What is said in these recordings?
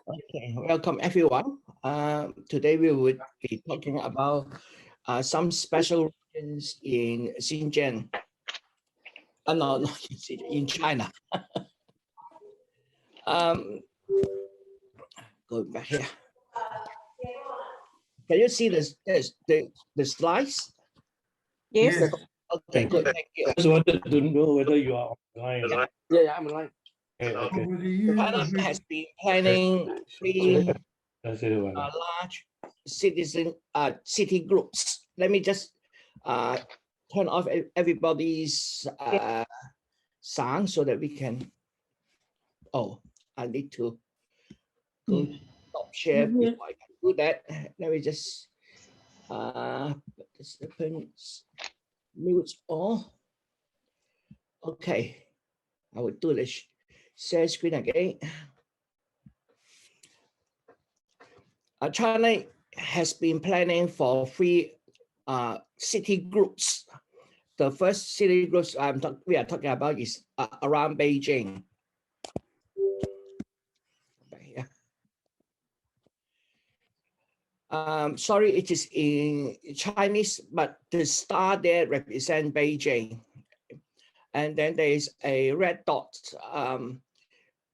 Okay, welcome everyone. Today we would be talking about some special regions in Xinjiang. No, not in Xinjiang, in China. Go back here. Can you see the slides? Yes. Okay, good. Thank you. I just wanted to know whether you are online. Yeah, I'm online. Okay. China has been planning three large city groups. Let me just turn off everybody's sound so that we can. Oh, I need to go stop share before I can do that. Let me just participants mute all. Okay, I will do this share screen again. China has been planning for three city groups. The first city groups we are talking about is around Beijing. Sorry, it is in Chinese, but the star there represents Beijing. And then there is a red dot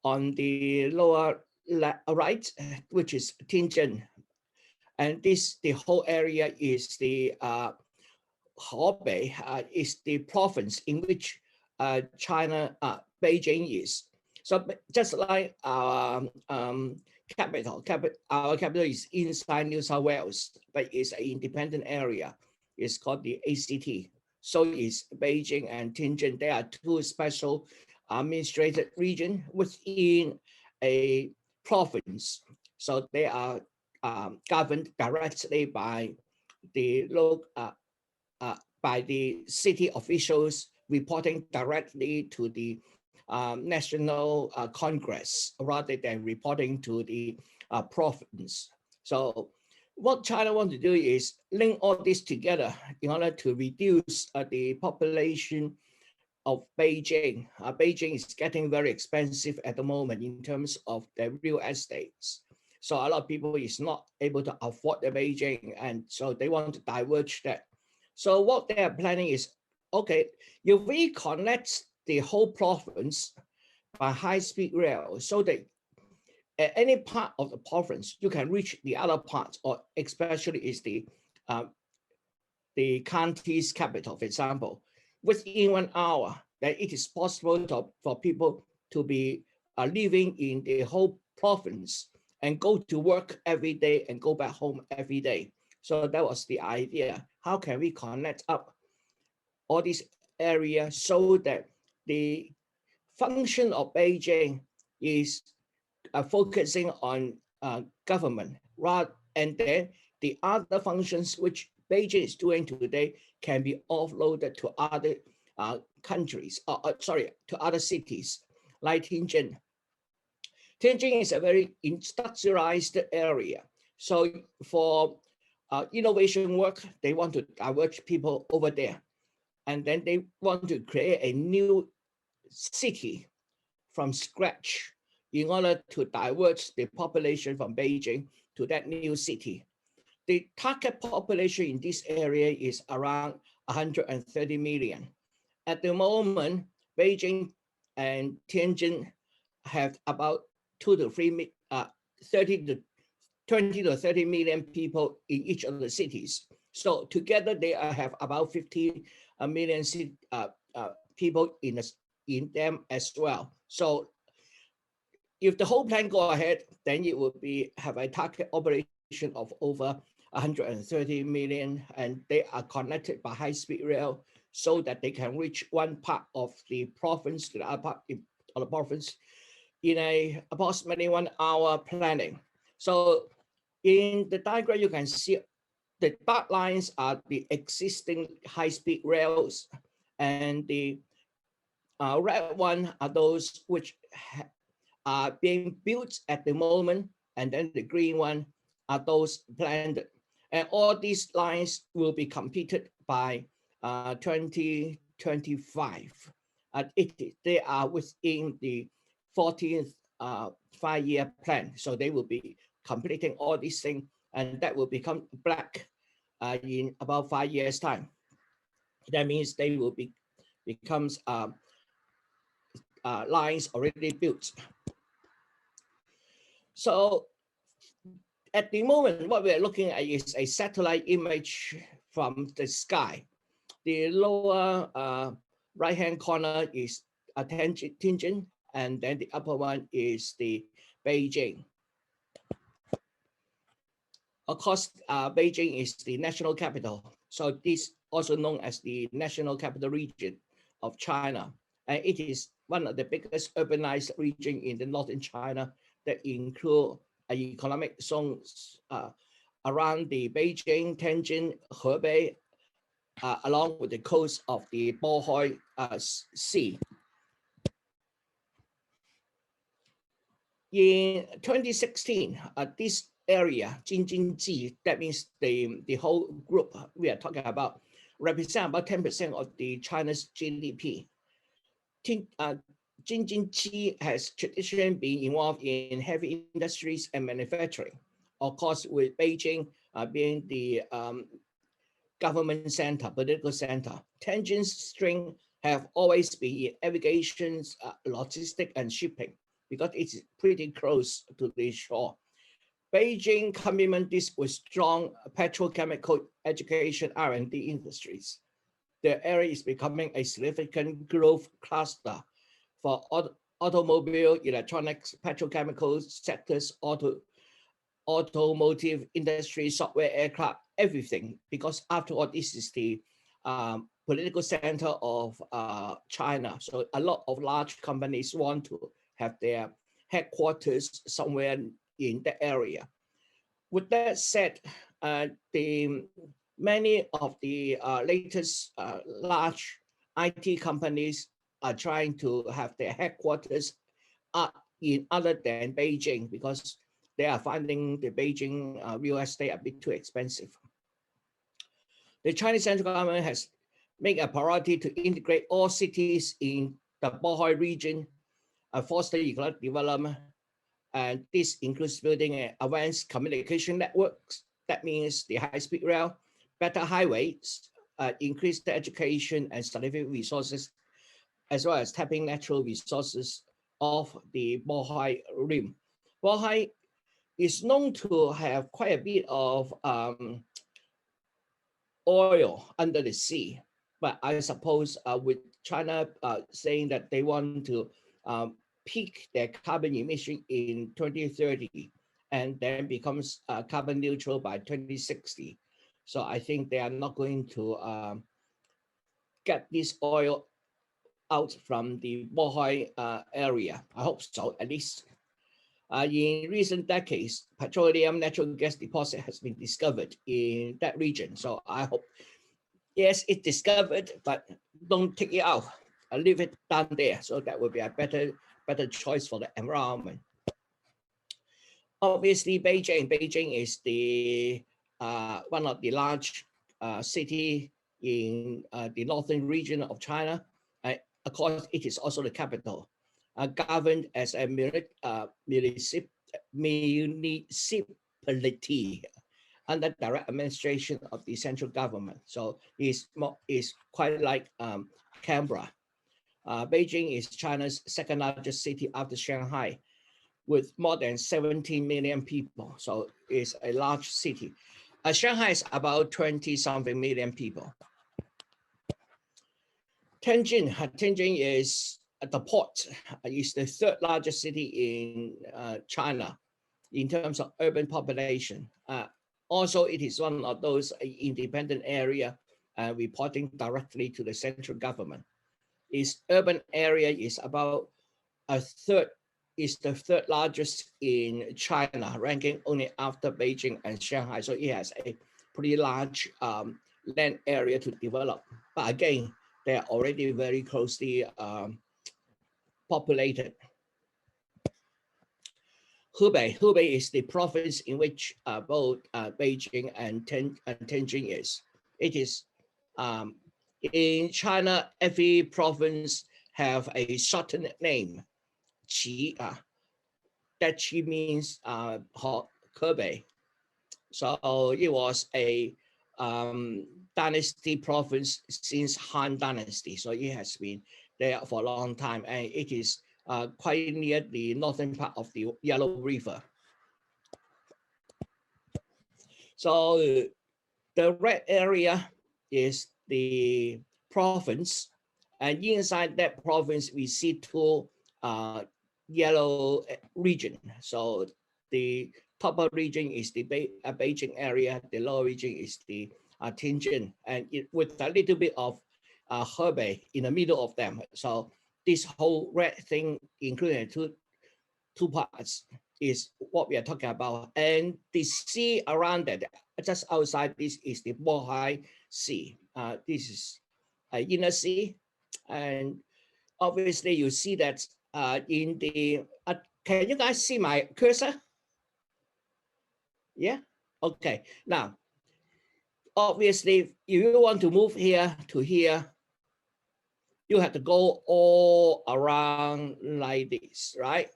on the lower right, which is Tianjin. And the whole area is the Hebei, is the province in which China, Beijing is. So just like our capital, our capital is inside New South Wales, but it's an independent area. It's called the ACT. So is Beijing and Tianjin. They are two special administrative regions within a province. So they are governed directly by the local, by the city officials reporting directly to the National Congress rather than reporting to the province. So what China wants to do is link all this together in order to reduce the population of Beijing. Beijing is getting very expensive at the moment in terms of the real estates. So a lot of people is not able to afford the Beijing, and so they want to diverge that. So what they are planning is, okay, if we connect the whole province by high-speed rail, so that at any part of the province, you can reach the other parts, or especially is the county's capital, for example, within 1 hour, that it is possible for people to be living in the whole province and go to work every day and go back home every day. So that was the idea. How can we connect up all these areas so that the function of Beijing is focusing on government, and then the other functions which Beijing is doing today can be offloaded to other countries, to other cities like Tianjin. Tianjin is a very industrialized area. So for innovation work, they want to divert people over there. And then they want to create a new city from scratch in order to divert the population from Beijing to that new city. The target population in this area is around 130 million. At the moment, Beijing and Tianjin have about 20 to 30 million people in each of the cities. So together they have about 50 million people in them as well. So if the whole plan go ahead, then it would have a target operation of over 130 million, and they are connected by high-speed rail so that they can reach one part of the province to the other part of the province in approximately 1 hour planning. So in the diagram, you can see the dark lines are the existing high-speed rails, and the red one are those which are being built at the moment, and then the green one are those planned. And all these lines will be completed by 2025. They are within the 14th 5-year plan. So they will be completing all these things, and that will become black in about 5 years' time. That means they will becomes lines already built. So at the moment, what we're looking at is a satellite image from the sky. The lower right-hand corner is Tianjin, and then the upper one is the Beijing. Of course, Beijing is the national capital. So this also known as the national capital region of China. And it is one of the biggest urbanized region in the northern China that include economic zones around the Beijing, Tianjin, Hebei, along with the coast of the Bohai Sea. In 2016, this area, JingJinJi, that means the whole group we are talking about, represent about 10% of the China's GDP. JingJinJi has traditionally been involved in heavy industries and manufacturing. Of course, with Beijing being the government center, political center. Tianjin's strength have always been in aviation, logistics, and shipping because it's pretty close to the shore. Beijing complement this with strong petrochemical, education, R&D industries. The area is becoming a significant growth cluster for automobile, electronics, petrochemical sectors, automotive industry, software, aircraft, everything, because after all, this is the political center of China. So a lot of large companies want to have their headquarters somewhere in the area. With that said, many of the latest large IT companies are trying to have their headquarters in other than Beijing because they are finding the Beijing real estate a bit too expensive. The Chinese central government has made a priority to integrate all cities in the Bohai region, foster economic development, and this includes building advanced communication networks. That means the high-speed rail, better highways, increased education and scientific resources, as well as tapping natural resources of the Bohai Rim. Bohai is known to have quite a bit of oil under the sea, but I suppose with China saying that they want to peak their carbon emission in 2030 and then becomes carbon neutral by 2060. So I think they are not going to get this oil out from the Bohai area. I hope so, at least. In recent decades, petroleum natural gas deposit has been discovered in that region. So I hope, yes, it's discovered, but don't take it out. Leave it down there. So that would be a better choice for the environment. Obviously, Beijing is the one of the large city in the northern region of China. Of course, it is also the capital, governed as a municipality under direct administration of the central government. So it's quite like Canberra. Beijing is China's second largest city after Shanghai, with more than 17 million people. So it's a large city. Shanghai is about 20-something million people. Tianjin is at the port. It's the third largest city in China in terms of urban population. Also, it is one of those independent area reporting directly to the central government. Its urban area is about is the third largest in China, ranking only after Beijing and Shanghai. So it has a pretty large land area to develop. But again, they are already very closely populated. Hubei is the province in which both Beijing and Tianjin is. It is in China, every province have a shortened name, Qi. that she means Hebei. So it was a dynasty province since Han Dynasty. So it has been there for a long time, and it is quite near the northern part of the Yellow River. So the red area is the province, and inside that province we see two yellow region. So the top region is the Beijing area, the lower region is the Tianjin, and with a little bit of Hebei in the middle of them. So this whole red thing, including two parts, is what we are talking about. And the sea around that, just outside this, is the Bohai Sea. This is inner sea, and obviously you see that in the, can you guys see my cursor? Yeah, okay. Now, obviously, if you want to move here to here, you have to go all around like this, right?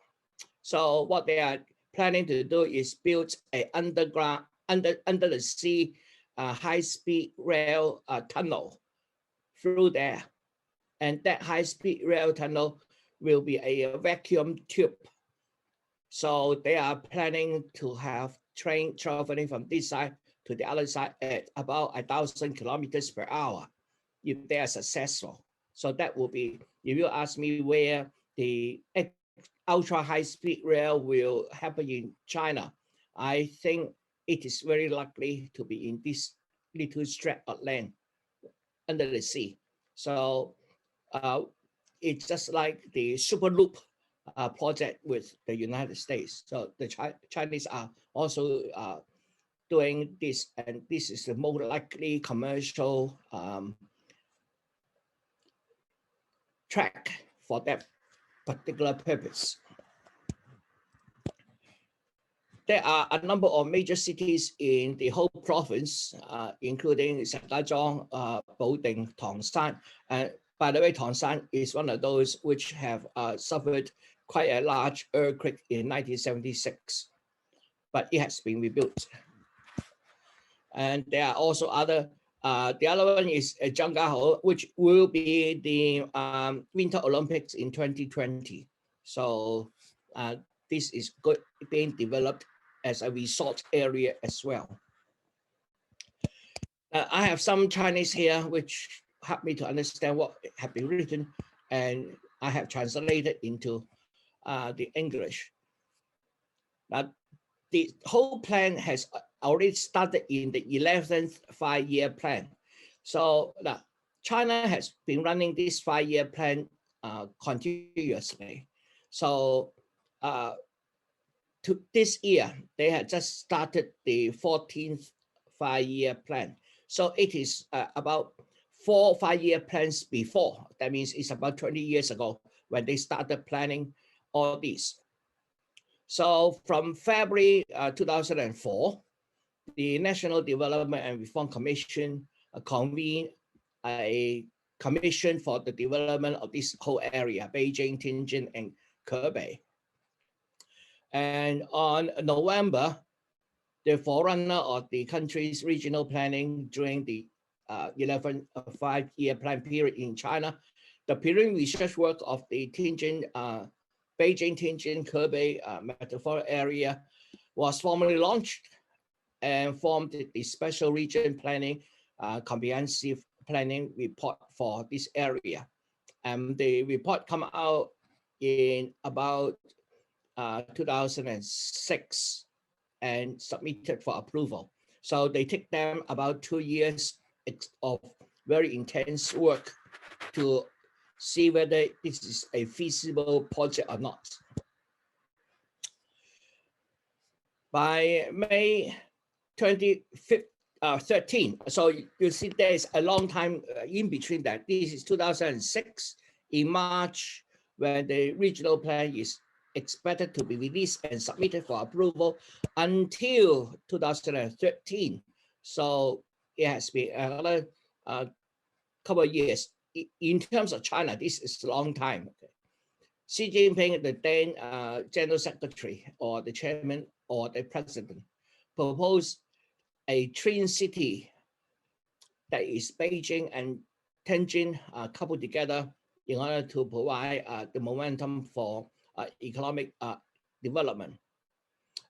So what they are planning to do is build a underground, under the sea, high-speed rail tunnel through there. And that high-speed rail tunnel will be a vacuum tube. So they are planning to have train traveling from this side to the other side at about 1,000 kilometers per hour, if they are successful. So that will be, if you ask me where the ultra high-speed rail will happen in China, I think it is very likely to be in this little strip of land under the sea. So it's just like the super loop project with the United States. So the Chinese are also doing this, and this is the most likely commercial track for that particular purpose. There are a number of major cities in the whole province, including Shangazhong, Baoding, Tangshan. By the way, Tangshan is one of those which have suffered quite a large earthquake in 1976, but it has been rebuilt. And there are also other, the other one is Zhangjiakou, which will be the Winter Olympics in 2020. So this is being developed as a resort area as well. I have some Chinese here which help me to understand what have been written, and I have translated into the English. Now, the whole plan has already started in the 11th five-year plan. So now China has been running this five-year plan continuously. So to this year, they had just started the 14th five-year plan. So it is about 4 5-year plans before. That means it's about 20 years ago when they started planning all these. So from February 2004, the National Development and Reform Commission convened a commission for the development of this whole area, Beijing, Tianjin, and Hebei. And on November, the forerunner of the country's regional planning during the 11th five-year plan period in China, the period research work of the Tianjin, Beijing, Tianjin, Hebei metaphorical area was formally launched and formed the special region planning, comprehensive planning report for this area. And the report come out in about 2006 and submitted for approval. So they take them about 2 years of very intense work to see whether this is a feasible project or not. By May 2013, so you see there's a long time in between that. This is 2006. In March, when the regional plan is expected to be released and submitted for approval until 2013. So it has been another couple of years. In terms of China, this is a long time. Okay. Xi Jinping, the then General Secretary or the Chairman or the President, proposed a twin city that is Beijing and Tianjin coupled together in order to provide the momentum for economic development.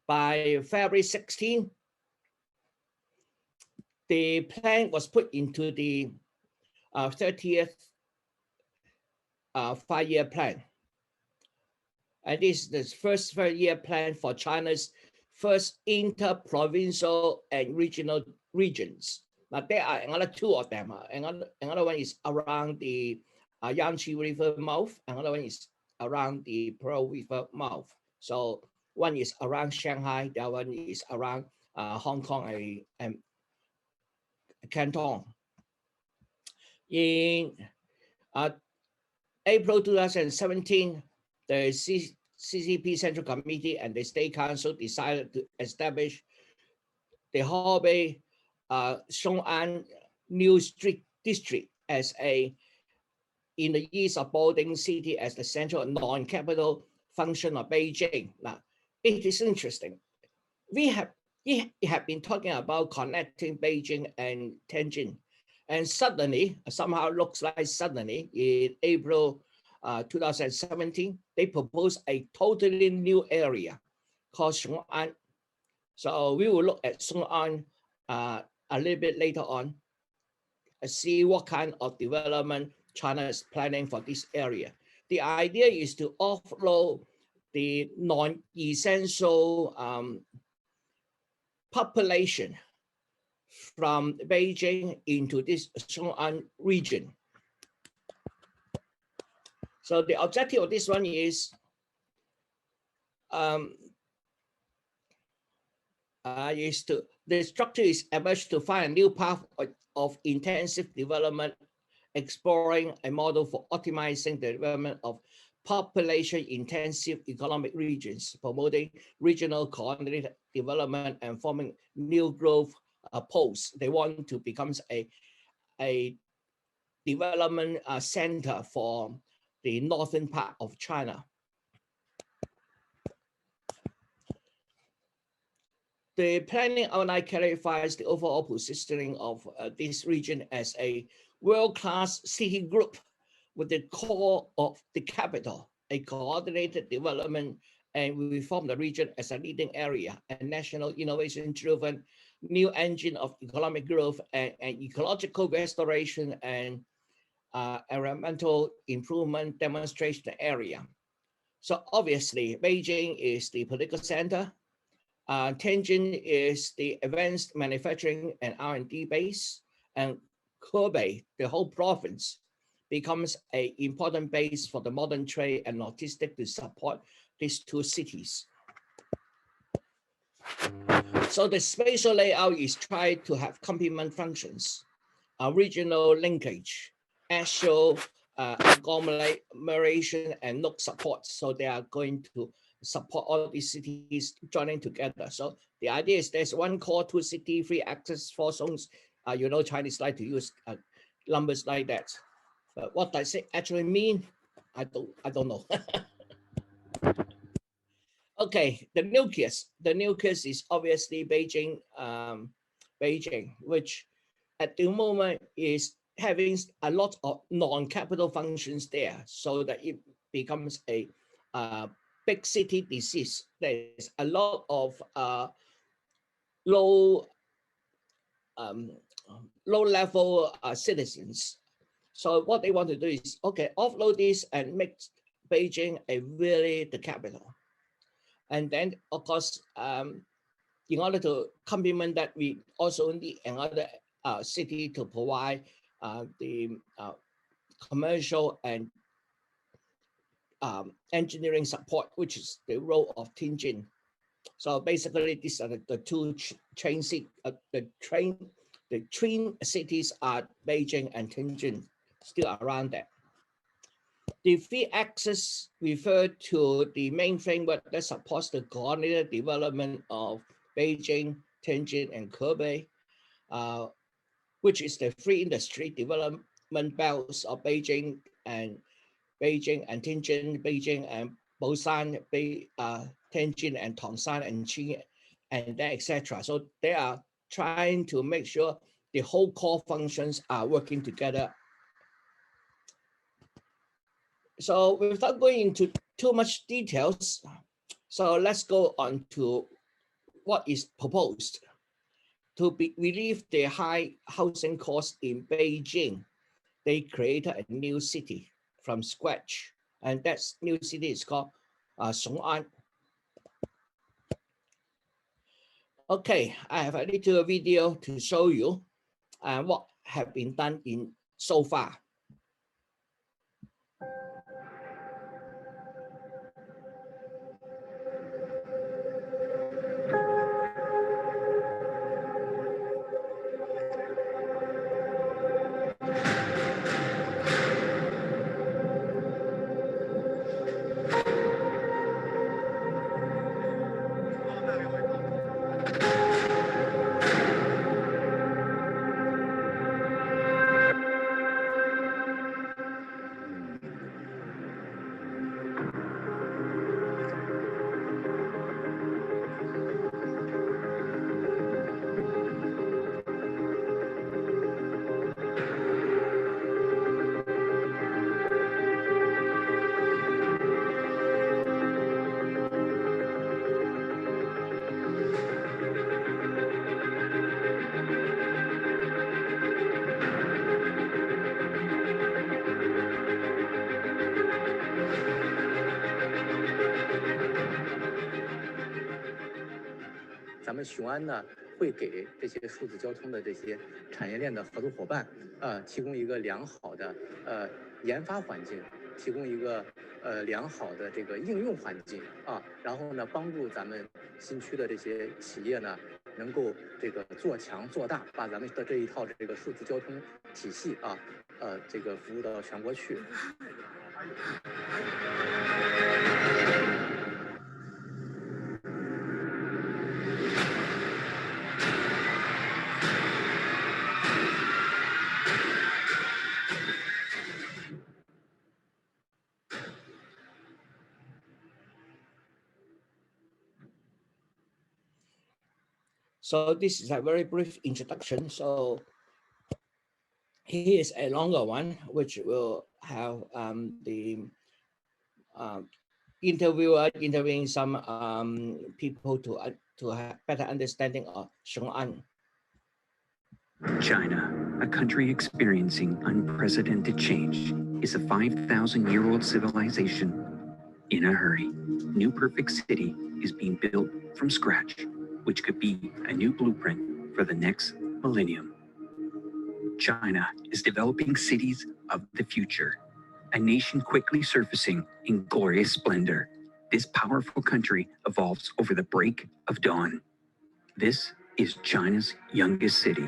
By February 16, the plan was put into the 30th five-year plan. And this is the first five-year plan for China's first inter-provincial and regional regions. Now, there are another two of them. Another one is around the Yangtze River mouth. Another one is around the Pearl River mouth. So one is around Shanghai. The other one is around Hong Kong and Canton. In April 2017, the CCP Central Committee and the State Council decided to establish the Hebei Xiong'an New Street District as in the east of Baoding City as the central non-capital function of Beijing. Now, it is interesting. We have been talking about connecting Beijing and Tianjin, and suddenly, somehow looks like suddenly in April 2017, they proposed a totally new area called Xiong'an. So we will look at Xiong'an a little bit later on, see what kind of development China is planning for this area. The idea is to offload the non-essential population from Beijing into this Xiong'an region. So the objective of this one is the structure is emerged to find a new path of intensive development, exploring a model for optimizing the development of population-intensive economic regions, promoting regional coordinated development and forming new growth poles. They want to become a development center for the northern part of China. The planning outline clarifies the overall positioning of this region as a world-class city group with the core of the capital, a coordinated development, and we reform the region as a leading area, a national innovation-driven new engine of economic growth and ecological restoration and environmental improvement demonstration area. So obviously, Beijing is the political center. Tianjin is the advanced manufacturing and R&D base, and Hebei, the whole province, becomes an important base for the modern trade and logistics to support these two cities. So the spatial layout is tried to have complement functions, regional linkage, actual agglomeration, and local support. So they are going to support all these cities joining together. So the idea is there's one core, two city, three access, four zones. You know, Chinese like to use numbers like that. But what does it actually mean? I don't know. Okay, the nucleus. The nucleus is obviously Beijing, which at the moment is having a lot of non-capital functions there, so that it becomes a big city disease. There's a lot of low level citizens. So what they want to do is, okay, offload this and make Beijing the capital. And then, of course, in order to complement that, we also need another city to provide the commercial and engineering support, which is the role of Tianjin. So basically, these are the two train cities are Beijing and Tianjin, still around there. The three axes refer to the main framework that supports the coordinated development of Beijing, Tianjin, and Hebei, which is the free industry development belts of Beijing and Beijing and Tianjin, Beijing and Busan, Tianjin and Tongshan and Qing, and then etc. So they are trying to make sure the whole core functions are working together. So without going into too much details, so let's go on to what is proposed. To relieve the high housing costs in Beijing, they created a new city from scratch, and that new city is called Xiong'an. Okay, I have a little video to show you what have been done in so far.咱们雄安呢，会给这些数字交通的这些产业链的合作伙伴，提供一个良好的研发环境，提供一个良好的这个应用环境啊，然后呢，帮助咱们新区的这些企业呢，能够这个做强做大，把咱们的这一套这个数字交通体系啊，这个服务到全国去。So this is a very brief introduction. So here is a longer one, which will have the interviewer interviewing some people to have better understanding of Xiong'an. China, a country experiencing unprecedented change, is a 5,000-year-old civilization in a hurry. New Perfect City is being built from scratch, which could be a new blueprint for the next millennium. China is developing cities of the future, a nation quickly surfacing in glorious splendor. This powerful country evolves over the break of dawn. This is China's youngest city.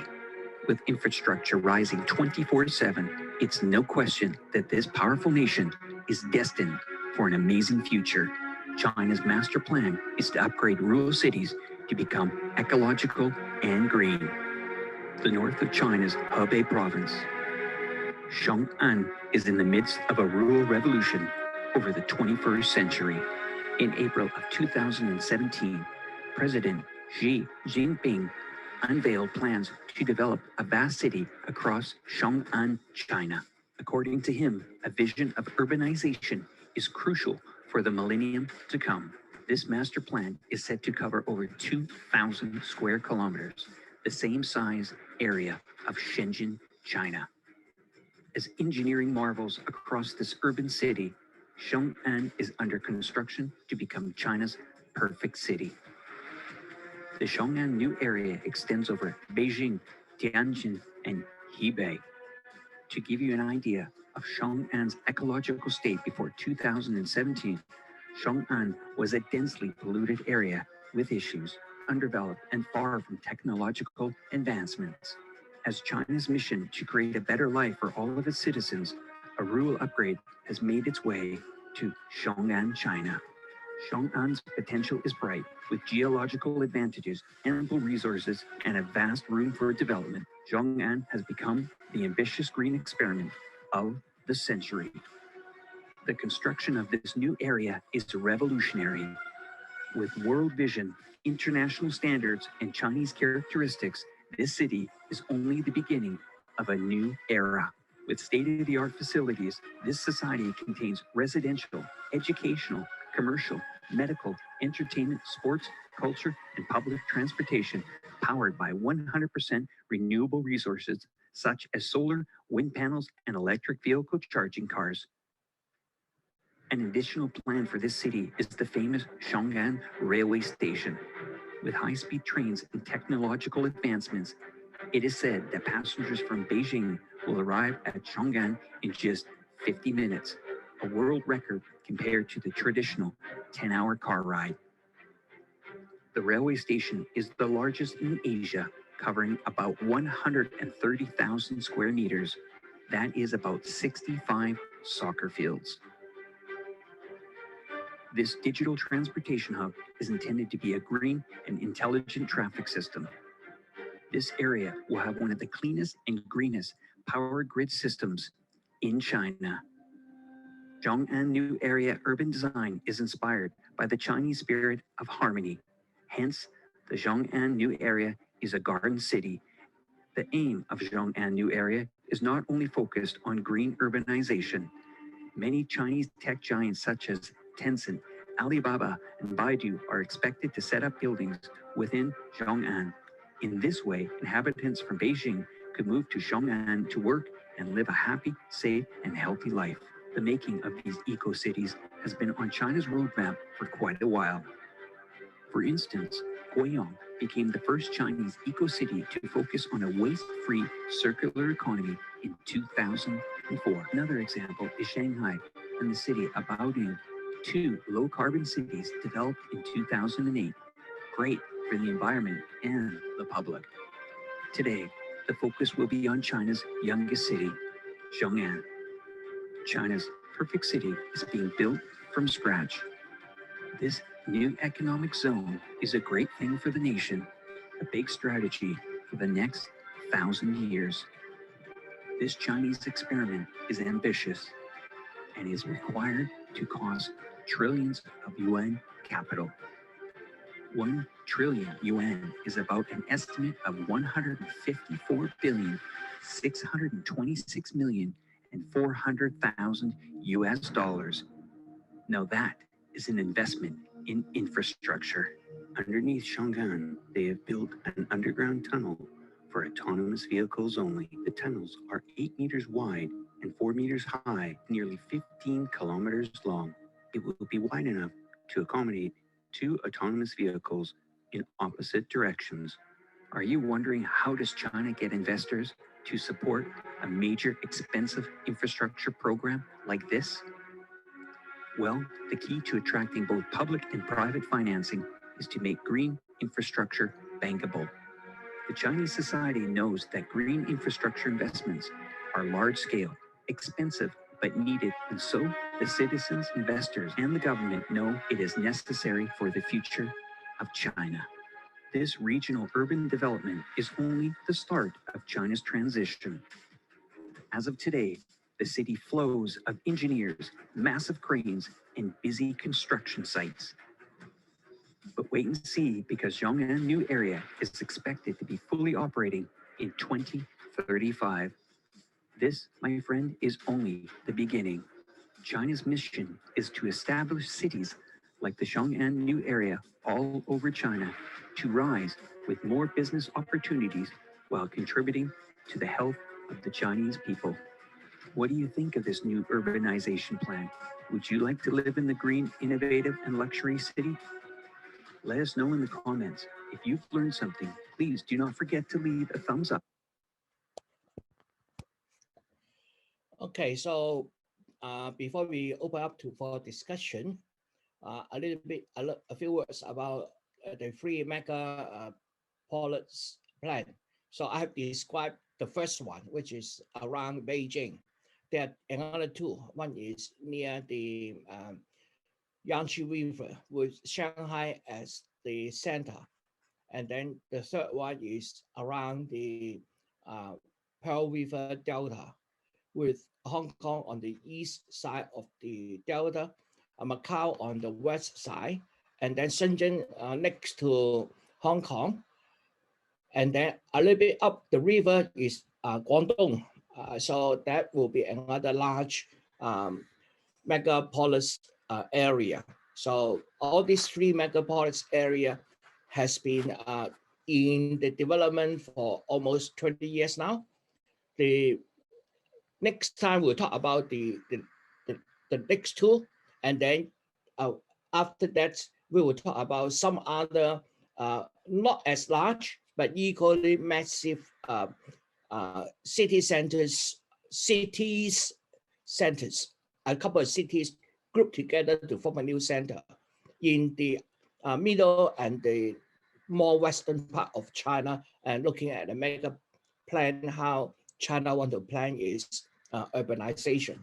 With infrastructure rising 24/7, it's no question that this powerful nation is destined for an amazing future. China's master plan is to upgrade rural cities to become ecological and green. The north of China's Hebei province, Xiong'an, is in the midst of a rural revolution over the 21st century. In April of 2017, President Xi Jinping unveiled plans to develop a vast city across Xiong'an, China. According to him, a vision of urbanization is crucial for the millennium to come. This master plan is set to cover over 2,000 square kilometers, the same size area of Shenzhen, China. As engineering marvels across this urban city, Xiong'an is under construction to become China's perfect city. The Xiong'an new area extends over Beijing, Tianjin, and Hebei. To give you an idea of Xiong'an's ecological state before 2017, Xiong'an was a densely polluted area with issues, undeveloped, and far from technological advancements. As China's mission to create a better life for all of its citizens, a rural upgrade has made its way to Xiong'an, China. Xiong'an's potential is bright, with geological advantages, ample resources, and a vast room for development. Xiong'an has become the ambitious green experiment of the century. The construction of this new area is revolutionary. With world vision, international standards, and Chinese characteristics, this city is only the beginning of a new era. With state-of-the-art facilities, this society contains residential, educational, commercial, medical, entertainment, sports, culture, and public transportation powered by 100% renewable resources such as solar, wind panels, and electric vehicle charging cars. An additional plan for this city is the famous Chang'an Railway Station. With high-speed trains and technological advancements, it is said that passengers from Beijing will arrive at Chang'an in just 50 minutes, a world record compared to the traditional 10-hour car ride. The railway station is the largest in Asia, covering about 130,000 square meters. That is about 65 soccer fields. This digital transportation hub is intended to be a green and intelligent traffic system. This area will have one of the cleanest and greenest power grid systems in China. Zhong'an New Area urban design is inspired by the Chinese spirit of harmony. Hence, the Zhong'an New Area is a garden city. The aim of Zhong'an New Area is not only focused on green urbanization. Many Chinese tech giants such as Tencent, Alibaba, and Baidu are expected to set up buildings within Zhong'an. In this way, inhabitants from Beijing could move to Zhong'an to work and live a happy, safe, and healthy life. The making of these eco-cities has been on China's roadmap for quite a while. For instance, Guiyang became the first Chinese eco-city to focus on a waste-free circular economy in 2004. Another example is Shanghai and the city of Baoding, two low-carbon cities developed in 2008. Great for the environment and the public. Today, the focus will be on China's youngest city, Zhong'an. China's perfect city is being built from scratch. This new economic zone is a great thing for the nation, a big strategy for the next 1,000 years. This Chinese experiment is ambitious and is required to cost trillions of yuan capital. 1 trillion yuan is about an estimate of 154 billion, 626 million, and 400,000 US dollars. Now that is an investment in infrastructure. Underneath Chang'an, they have built an underground tunnel for autonomous vehicles only. The tunnels are 8 meters wide and 4 meters high, nearly 15 kilometers long. It will be wide enough to accommodate 2 autonomous vehicles in opposite directions. Are you wondering how does China get investors to support a major expensive infrastructure program like this? Well, the key to attracting both public and private financing is to make green infrastructure bankable. The Chinese society knows that green infrastructure investments are large-scale, expensive, but needed, and so the citizens, investors, and the government know it is necessary for the future of China. This regional urban development is only the start of China's transition. As of today, the city flows of engineers, massive cranes, and busy construction sites. But wait and see, because Zhong'an New Area is expected to be fully operating in 2035. This, my friend, is only the beginning. China's mission is to establish cities like the Zhong'an New Area all over China to rise with more business opportunities while contributing to the health of the Chinese people. What do you think of this new urbanization plan? Would you like to live in the green, innovative, and luxury city? Let us know in the comments. If you've learned something, please do not forget to leave a thumbs up. Okay, so before we open up for discussion, a few words about the three mega policy plan. So I have described the first one, which is around Beijing. There are another two. One is near the Yangtze River with Shanghai as the center. And then the third one is around the Pearl River Delta with Hong Kong on the east side of the delta, Macau on the west side, and then Shenzhen next to Hong Kong. And then a little bit up the river is Guangdong. So that will be another large megapolis area. So all these three megapolis area has been in the development for almost 20 years now. The next time we'll talk about the next two, and then after that we will talk about some other not as large but equally massive cities centers. A couple of cities grouped together to form a new center in the middle and the more western part of China, and looking at the mega plan how China want to plan is urbanization.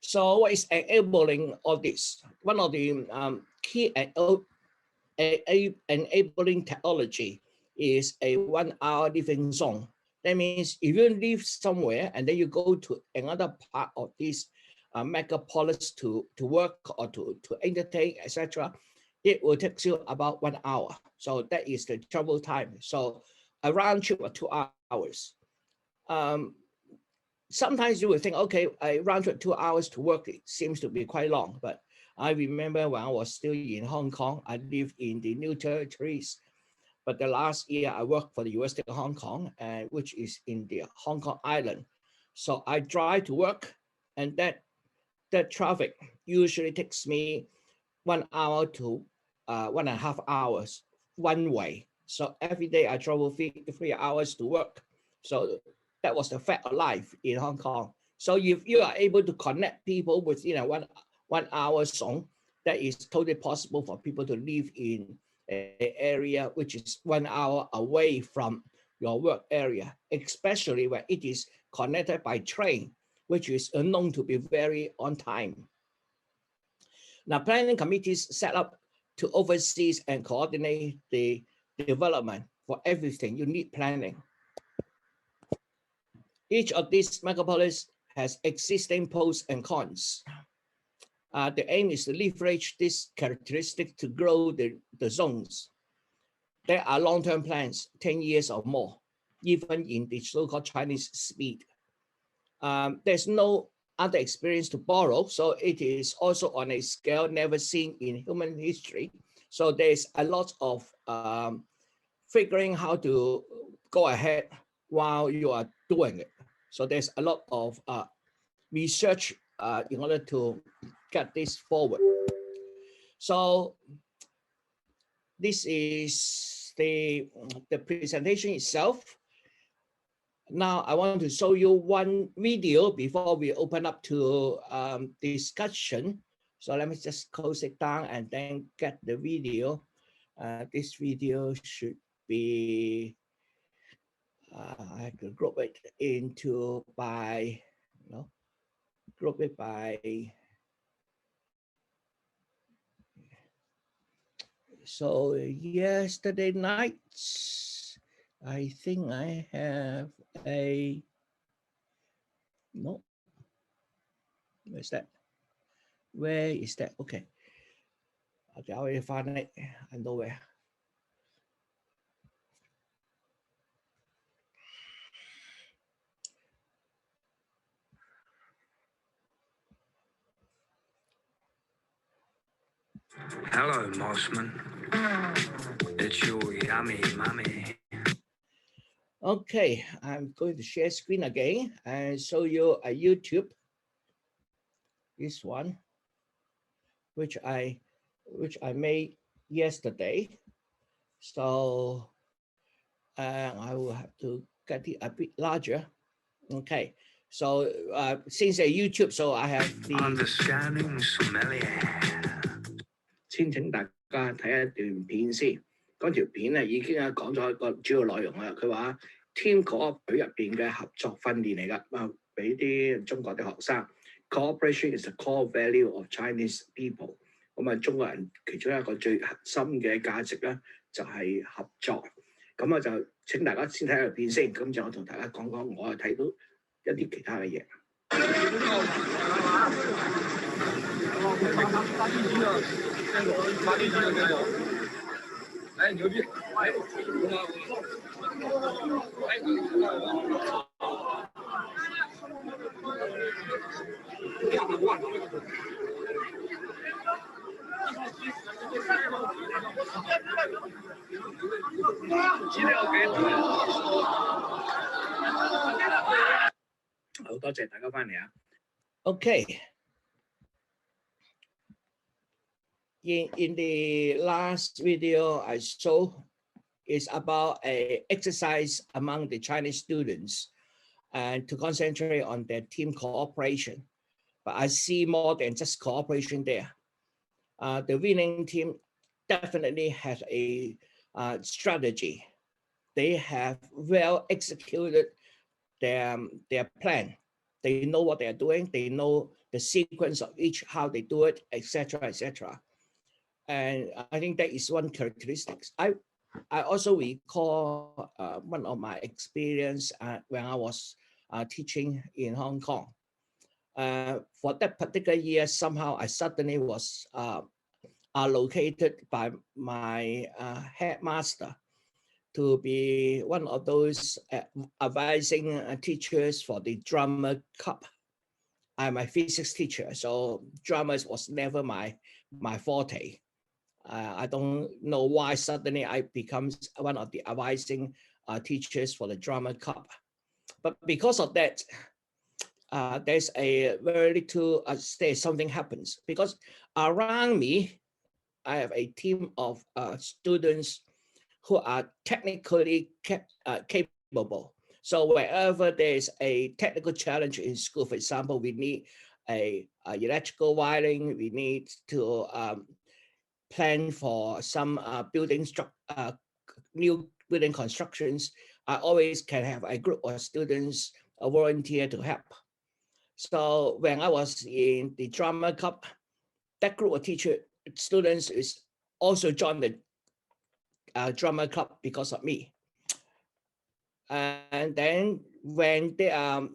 So what is enabling all this? One of the key enabling technology is a 1 hour living zone. That means if you live somewhere and then you go to another part of this megapolis to work or to entertain, etc., it will take you about 1 hour. So that is the travel time. So a round trip of 2 hours. Sometimes you will think, okay, a round trip 2 hours to work, it seems to be quite long. But I remember when I was still in Hong Kong, I lived in the New Territories. But the last year I worked for the University of Hong Kong, which is in the Hong Kong Island. So I drive to work, and that traffic usually takes me 1 hour to 1.5 hours one way. So every day I travel 3 hours to work. So that was the fact of life in Hong Kong. So if you are able to connect people with one hour zone, that is totally possible for people to live in an area which is 1 hour away from your work area, especially when it is connected by train, which is known to be very on time. Now, planning committees set up to oversee and coordinate the development. For everything, you need planning. Each of these megapolis has existing pros and cons. The aim is to leverage this characteristic to grow the zones. There are long-term plans, 10 years or more, even in the so-called Chinese speed. There's no other experience to borrow, so it is also on a scale never seen in human history. So there's a lot of figuring how to go ahead while you are doing it. So there's a lot of research in order to get this forward. So this is the presentation itself. Now I want to show you one video before we open up to discussion. So let me just close it down and then get the video. This video should be, I have to group it into by, group it by, so yesterday night, I think I have a, no, where's that? Where is that? Okay. Okay, I already found it. I know where. Hello, Mossman. It's your yummy mummy. Okay, I'm going to share screen again and show you a YouTube. This one, which I made yesterday. So I will have to get it a bit larger. Okay, so since a YouTube, so I have the Understanding sommelier. 先請大家睇一段片先。嗰條片咧已經講咗一個主要內容啦。佢話 Team Co-op 隊入邊嘅合作訓練嚟㗎，俾啲中國啲學生。Cooperation is the core value of Chinese people。咁中國人其中一個最核心嘅價值咧就係合作。咁就請大家先睇條片先，咁就我同大家講講我睇到一啲其他嘅嘢。牛逼！好多謝大家翻嚟啊。Okay. In the last video I showed is about a exercise among the Chinese students and to concentrate on their team cooperation. But I see more than just cooperation there. The winning team definitely has a strategy. They have well executed their plan. They know what they're doing. They know the sequence of each, how they do it, etc., etc. And I think that is one characteristic. I also recall one of my experience when I was teaching in Hong Kong. For that particular year, somehow I suddenly was allocated by my headmaster to be one of those advising teachers for the drama club. I'm a physics teacher, so drama was never my forte. I don't know why suddenly I become one of the advising teachers for the drama club. But because of that, there's a very little, something happens because around me, I have a team of students who are technically capable. So wherever there's a technical challenge in school, for example, we need a electrical wiring, we need to plan for some new building constructions, I always can have a group of students volunteer to help. So when I was in the drama club, that group of students is also joined the drama club because of me. And then when they are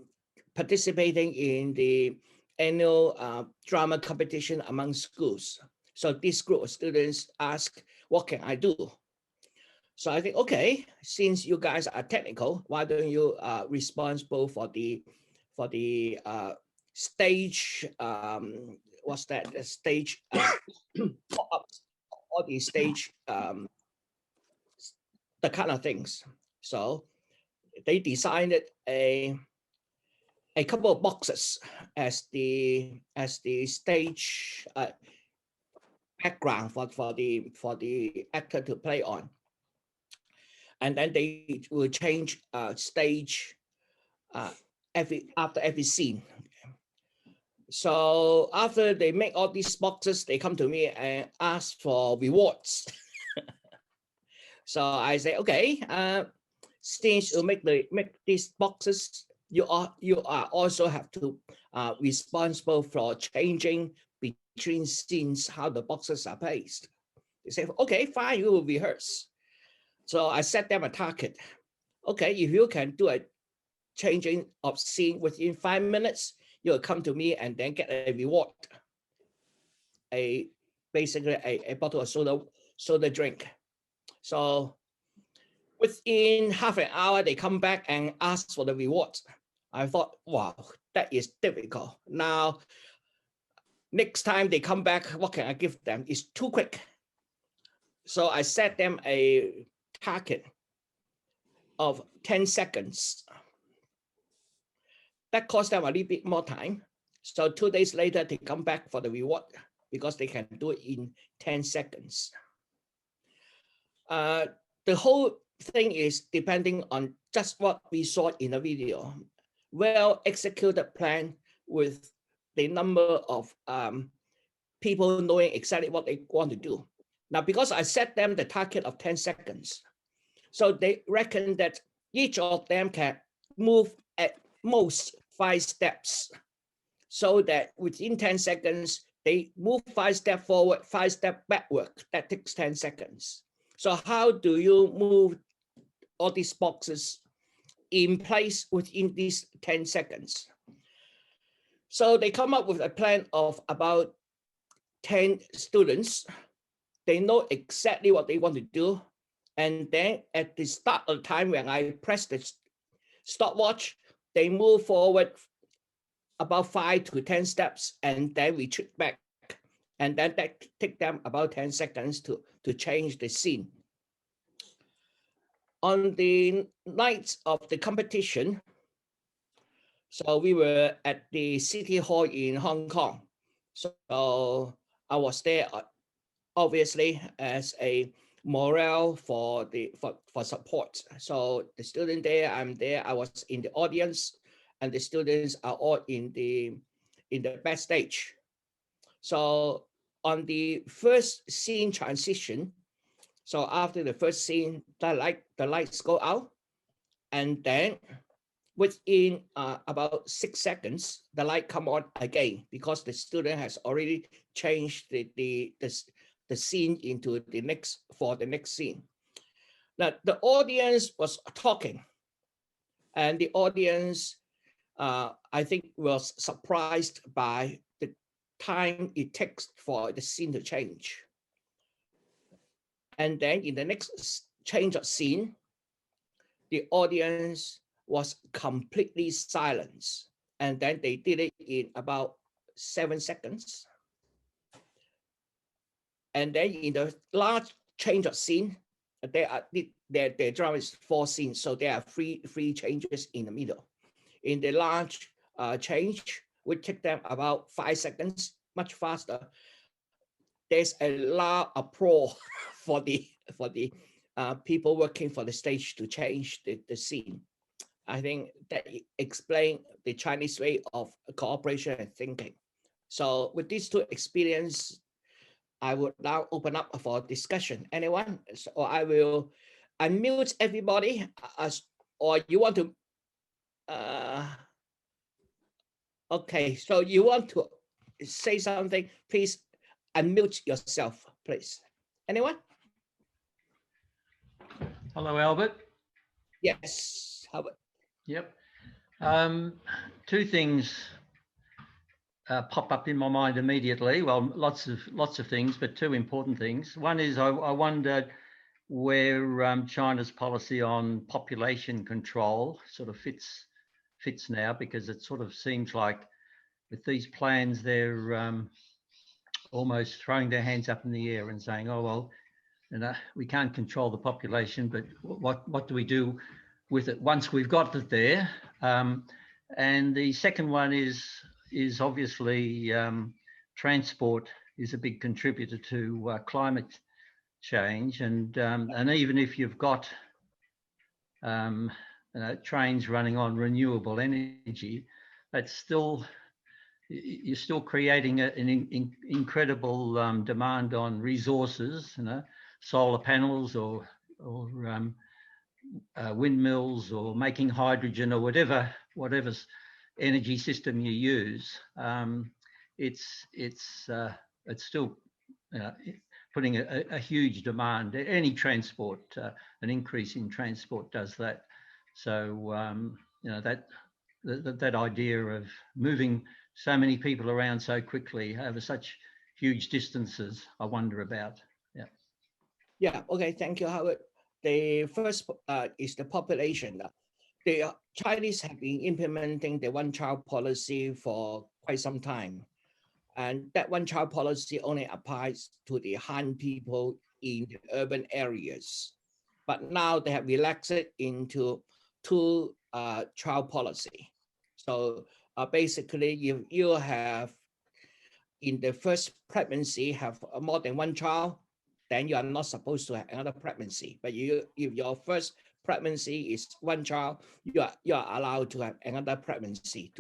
participating in the annual drama competition among schools, so this group of students ask, what can I do? So I think, okay, since you guys are technical, why don't you responsible for the stage, what's that, the stage, all the stage, the kind of things. So they designed a couple of boxes as the stage background for the actor to play on, and then they will change stage after every scene. So after they make all these boxes, they come to me and ask for rewards. So I say, okay, since you make these boxes, you are also have to responsible for changing between scenes how the boxes are placed. They say, okay, fine, you will rehearse. So I set them a target. Okay, if you can do a changing of scene within 5 minutes, you'll come to me and then get a reward. Basically a bottle of soda drink. So within half an hour, they come back and ask for the reward. I thought, wow, that is difficult. Now, next time they come back, what can I give them? It's too quick. So I set them a target of 10 seconds. That cost them a little bit more time. So 2 days later, they come back for the reward because they can do it in 10 seconds. The whole thing is depending on just what we saw in the video. Well executed plan with the number of people knowing exactly what they want to do. Now, because I set them the target of 10 seconds, so they reckon that each of them can move at most 5 steps, so that within 10 seconds, they move 5 steps forward, 5 steps backward. That takes 10 seconds. So how do you move all these boxes in place within these 10 seconds. So they come up with a plan of about 10 students. They know exactly what they want to do. And then at the start of the time when I press the stopwatch, they move forward about 5 to 10 steps, and then retreat back. And then that take them about 10 seconds to change the scene. On the night of the competition, so we were at the City Hall in Hong Kong. So I was there, obviously, as a morale for support. So the student there, I'm there. I was in the audience, and the students are all in the backstage. So on the first scene transition, so after the first scene, the lights go out, and then within about 6 seconds, the light come on again because the student has already changed the scene into the next scene. Now the audience was talking, and the audience, I think, was surprised by the time it takes for the scene to change. And then in the next change of scene, the audience was completely silent. And then they did it in about 7 seconds. And then in the large change of scene, their drama is 4 scenes, so there are three changes in the middle. In the large change, would take them about 5 seconds, much faster. There's a loud applause for the people working for the stage to change the scene. I think that explains the Chinese way of cooperation and thinking. So with these two experiences, I would now open up for discussion. Anyone? So I will unmute everybody, or you want to? Okay, so you want to say something? Please unmute yourself, please. Anyone? Hello, Albert. Yes, Howard. Yep. Two things pop up in my mind immediately. Well, lots of things, but two important things. One is I wondered where China's policy on population control sort of fits now, because it sort of seems like with these plans they're almost throwing their hands up in the air and saying, "Oh well, we can't control the population, but what do we do with it once we've got it there?" And the second one is obviously transport is a big contributor to climate change, and even if you've got trains running on renewable energy, that's still, you're still creating an incredible demand on resources, solar panels or windmills or making hydrogen or whatever energy system you use. It's still putting a huge demand. Any transport, an increase in transport does that. So that idea of moving so many people around so quickly over such huge distances, I wonder about. Yeah. Okay. Thank you, Howard. The first is the population. The Chinese have been implementing the one-child policy for quite some time, and that one-child policy only applies to the Han people in the urban areas. But now they have relaxed it into two-child policy. So basically, if you have in the first pregnancy have more than one child, then you are not supposed to have another pregnancy. But if your first pregnancy is one child, you are allowed to have another pregnancy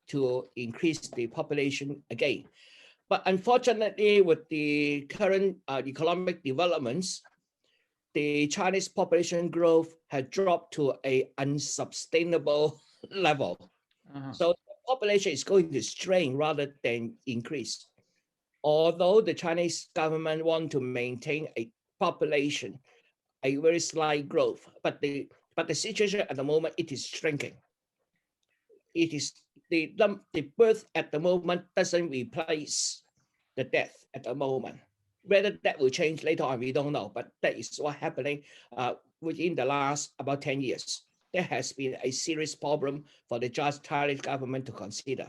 to increase the population again. But unfortunately, with the current economic developments, the Chinese population growth had dropped to an unsustainable level. So the population is going to strain rather than increase. Although the Chinese government want to maintain a population, a very slight growth, but the But the situation at the moment, it is shrinking. It is the birth at the moment doesn't replace the death at the moment. Whether that will change later on, we don't know, but that is what's happening within the last about 10 years. There has been a serious problem for the Chinese government to consider.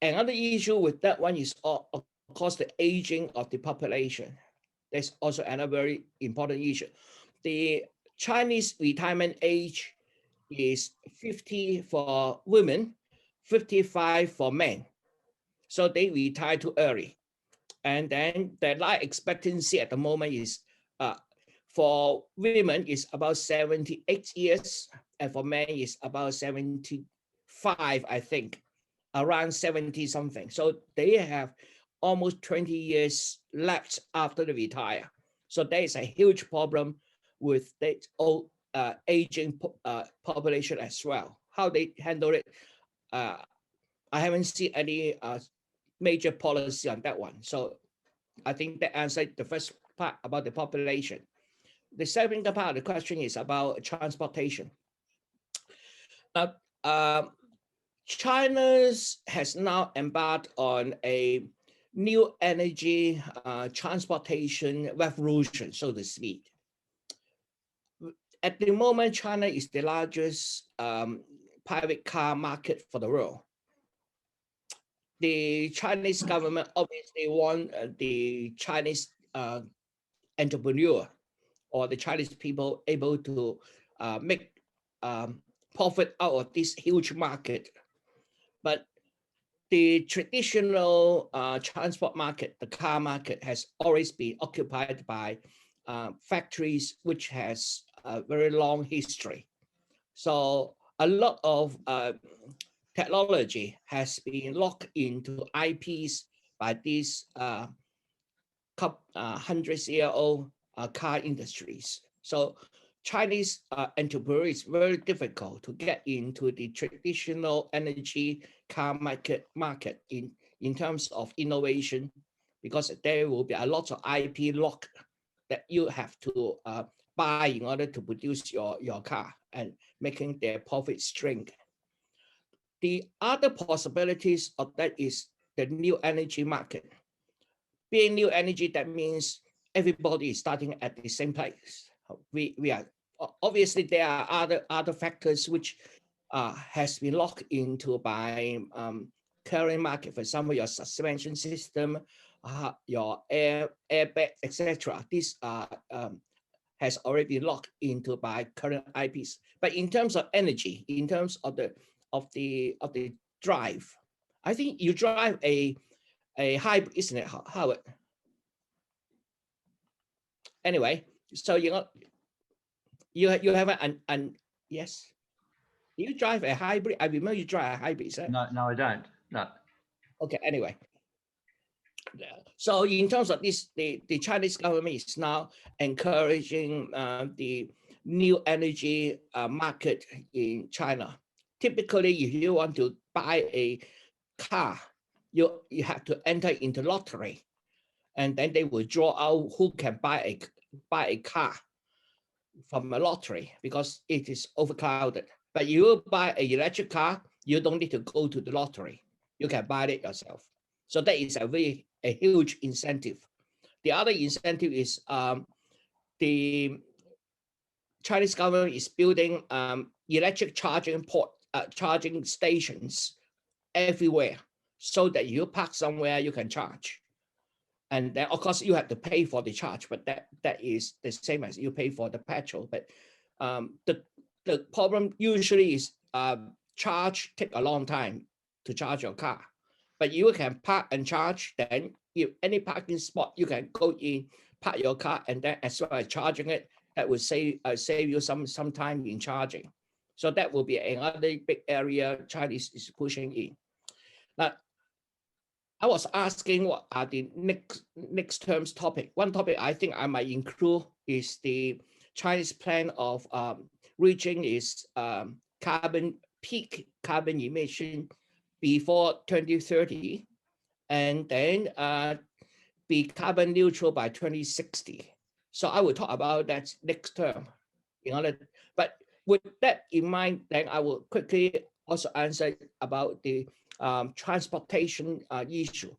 Another issue with that one is, of course, the aging of the population. That's also another very important issue. The Chinese retirement age is 50 for women, 55 for men. So they retire too early. And then the life expectancy at the moment is, for women is about 78 years, and for men is about 75, I think, around 70 something. So they have almost 20 years left after they retire. So there is a huge problem with the old aging population as well. How they handle it, I haven't seen any major policy on that one. So I think that answered the first part about the population. The second part of the question is about transportation. Now, China has now embarked on a new energy transportation revolution, so to speak. At the moment, China is the largest private car market for the world. The Chinese government obviously want the Chinese entrepreneur or the Chinese people able to make profit out of this huge market. But the traditional transport market, the car market, has always been occupied by factories which has a very long history. So a lot of technology has been locked into IPs by these hundreds-year-old car industries. So Chinese entrepreneurs, very difficult to get into the traditional energy car market in terms of innovation, because there will be a lot of IP lock that you have to buy in order to produce your car and making their profit shrink. The other possibilities of that is the new energy market. Being new energy, that means everybody is starting at the same place. We are obviously there are other factors which has been locked into by current market. For example, your suspension system, your airbag, etc. This has already been locked into by current IPs. But in terms of energy, in terms of the drive, I think you drive a hybrid, isn't it, Howard? Anyway, so you have an yes. You drive a hybrid. I remember you drive a hybrid, sir. No, I don't. No. Okay. Anyway, so in terms of this, the Chinese government is now encouraging the new energy market in China. Typically, if you want to buy a car, you have to enter into lottery, and then they will draw out who can buy a car from a lottery, because it is overcrowded. But you buy an electric car, you don't need to go to the lottery. You can buy it yourself. So that is a huge incentive. The other incentive is the Chinese government is building electric charging stations everywhere, so that you park somewhere, you can charge. And then, of course, you have to pay for the charge, but that is the same as you pay for the petrol. But the problem usually is charge take a long time to charge your car. But you can park and charge, then if any parking spot, you can go in, park your car, and then as well as charging it, that will save you some time in charging. So that will be another big area Chinese is pushing in. Now, I was asking what are the next terms topic. One topic I think I might include is the Chinese plan of reaching its peak carbon emission before 2030, and then be carbon neutral by 2060. So I will talk about that next term. in order. But with that in mind, then I will quickly also answer about the transportation issue.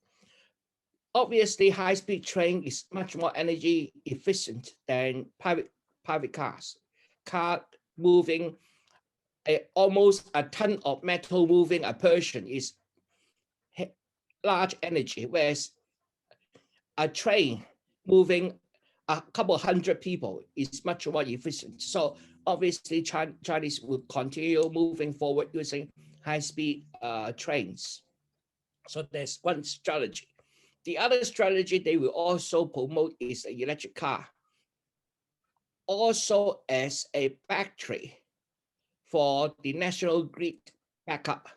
Obviously, high-speed train is much more energy efficient than private cars. Car moving almost a ton of metal moving a person is large energy, whereas a train moving a couple hundred people is much more efficient. So obviously, Chinese will continue moving forward using high-speed trains. So there's one strategy. The other strategy they will also promote is the electric car, also as a battery for the national grid backup.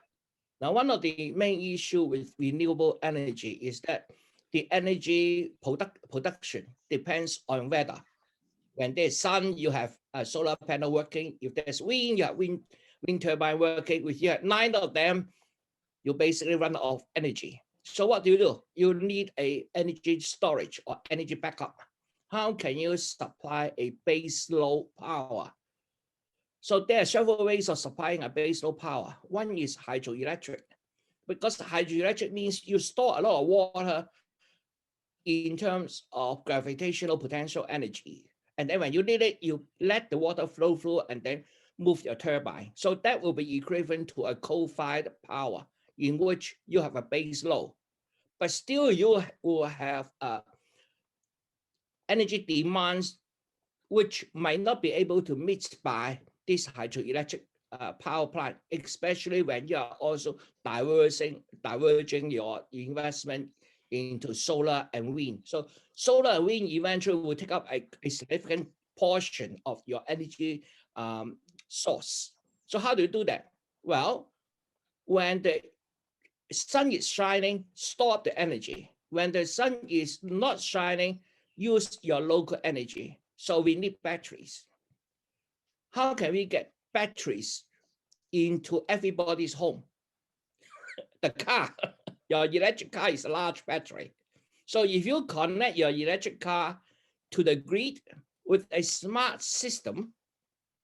Now, one of the main issues with renewable energy is that the energy production depends on weather. When there's sun, you have a solar panel working. If there's wind, you have wind turbine working. If you have 9 of them, you basically run out of energy. So what do? You need a energy storage or energy backup. How can you supply a base load power? So there are several ways of supplying a base load power. One is hydroelectric, because hydroelectric means you store a lot of water in terms of gravitational potential energy. And then when you need it, you let the water flow through and then move your turbine. So that will be equivalent to a coal-fired power in which you have a base load. But still you will have energy demands which might not be able to meet by this hydroelectric power plant, especially when you are also diverging your investment into solar and wind. So solar and wind eventually will take up a significant portion of your energy source. So how do you do that? Well, when the sun is shining, store the energy. When the sun is not shining, use your local energy. So we need batteries. How can we get batteries into everybody's home? The car, your electric car is a large battery. So if you connect your electric car to the grid with a smart system,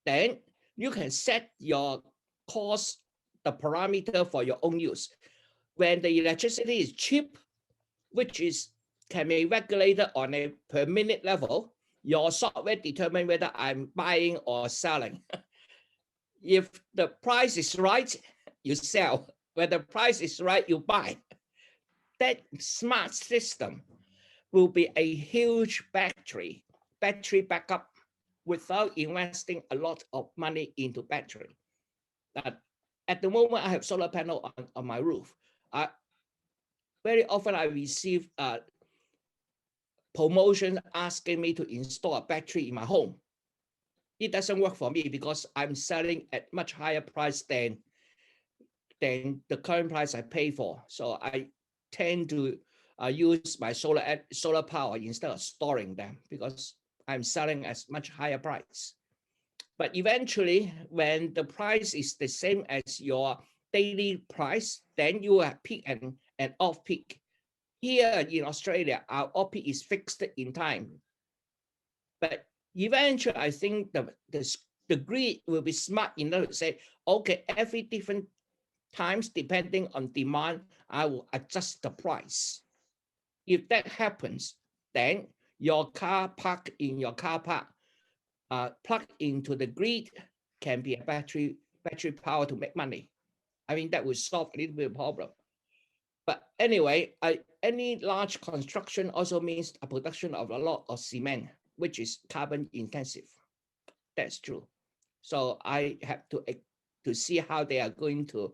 then you can set your cost, the parameter for your own use. When the electricity is cheap, which can be regulated on a per minute level, your software determines whether I'm buying or selling. If the price is right, you sell. When the price is right, you buy. That smart system will be a huge battery backup without investing a lot of money into battery. At the moment, I have solar panel on my roof. Very often I receive promotion asking me to install a battery in my home. It doesn't work for me because I'm selling at much higher price than the current price I pay for. So I tend to use my solar power instead of storing them because I'm selling at much higher price. But eventually, when the price is the same as your daily price, then you have peak and off peak. Here in Australia, our off peak is fixed in time. But eventually, I think the grid will be smart enough to say, okay, every different times, depending on demand, I will adjust the price. If that happens, then your car parked in your car park, plugged into the grid, can be a battery power to make money. I mean, that will solve a little bit of problem. But anyway, any large construction also means a production of a lot of cement, which is carbon intensive. That's true. So I have to see how they are going to,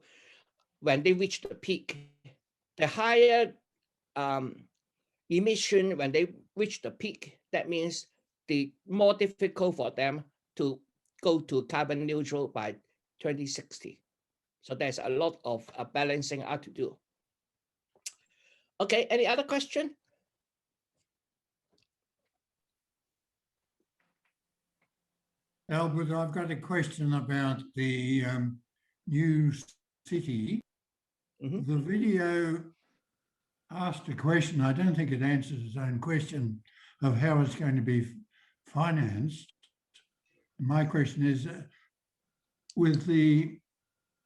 when they reach the peak, the higher emission, when they reach the peak, that means the more difficult for them to go to carbon neutral by 2060. So there's a lot of balancing out to do. Okay, any other question? Albert, I've got a question about the new city. Mm-hmm. The video asked a question, I don't think it answers its own question, of how it's going to be financed. My question is, with the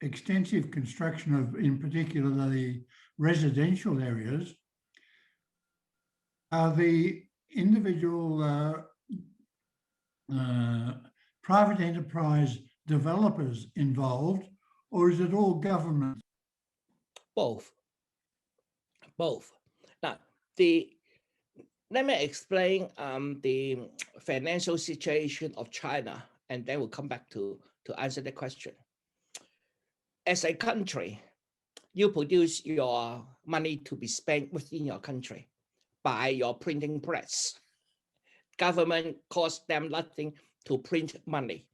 extensive construction of, in particular, the residential areas, are the individual private enterprise developers involved, or is it all government? Both. Now, let me explain the financial situation of China, and then we'll come back to answer the question. As a country, you produce your money to be spent within your country by your printing press. Government costs them nothing to print money,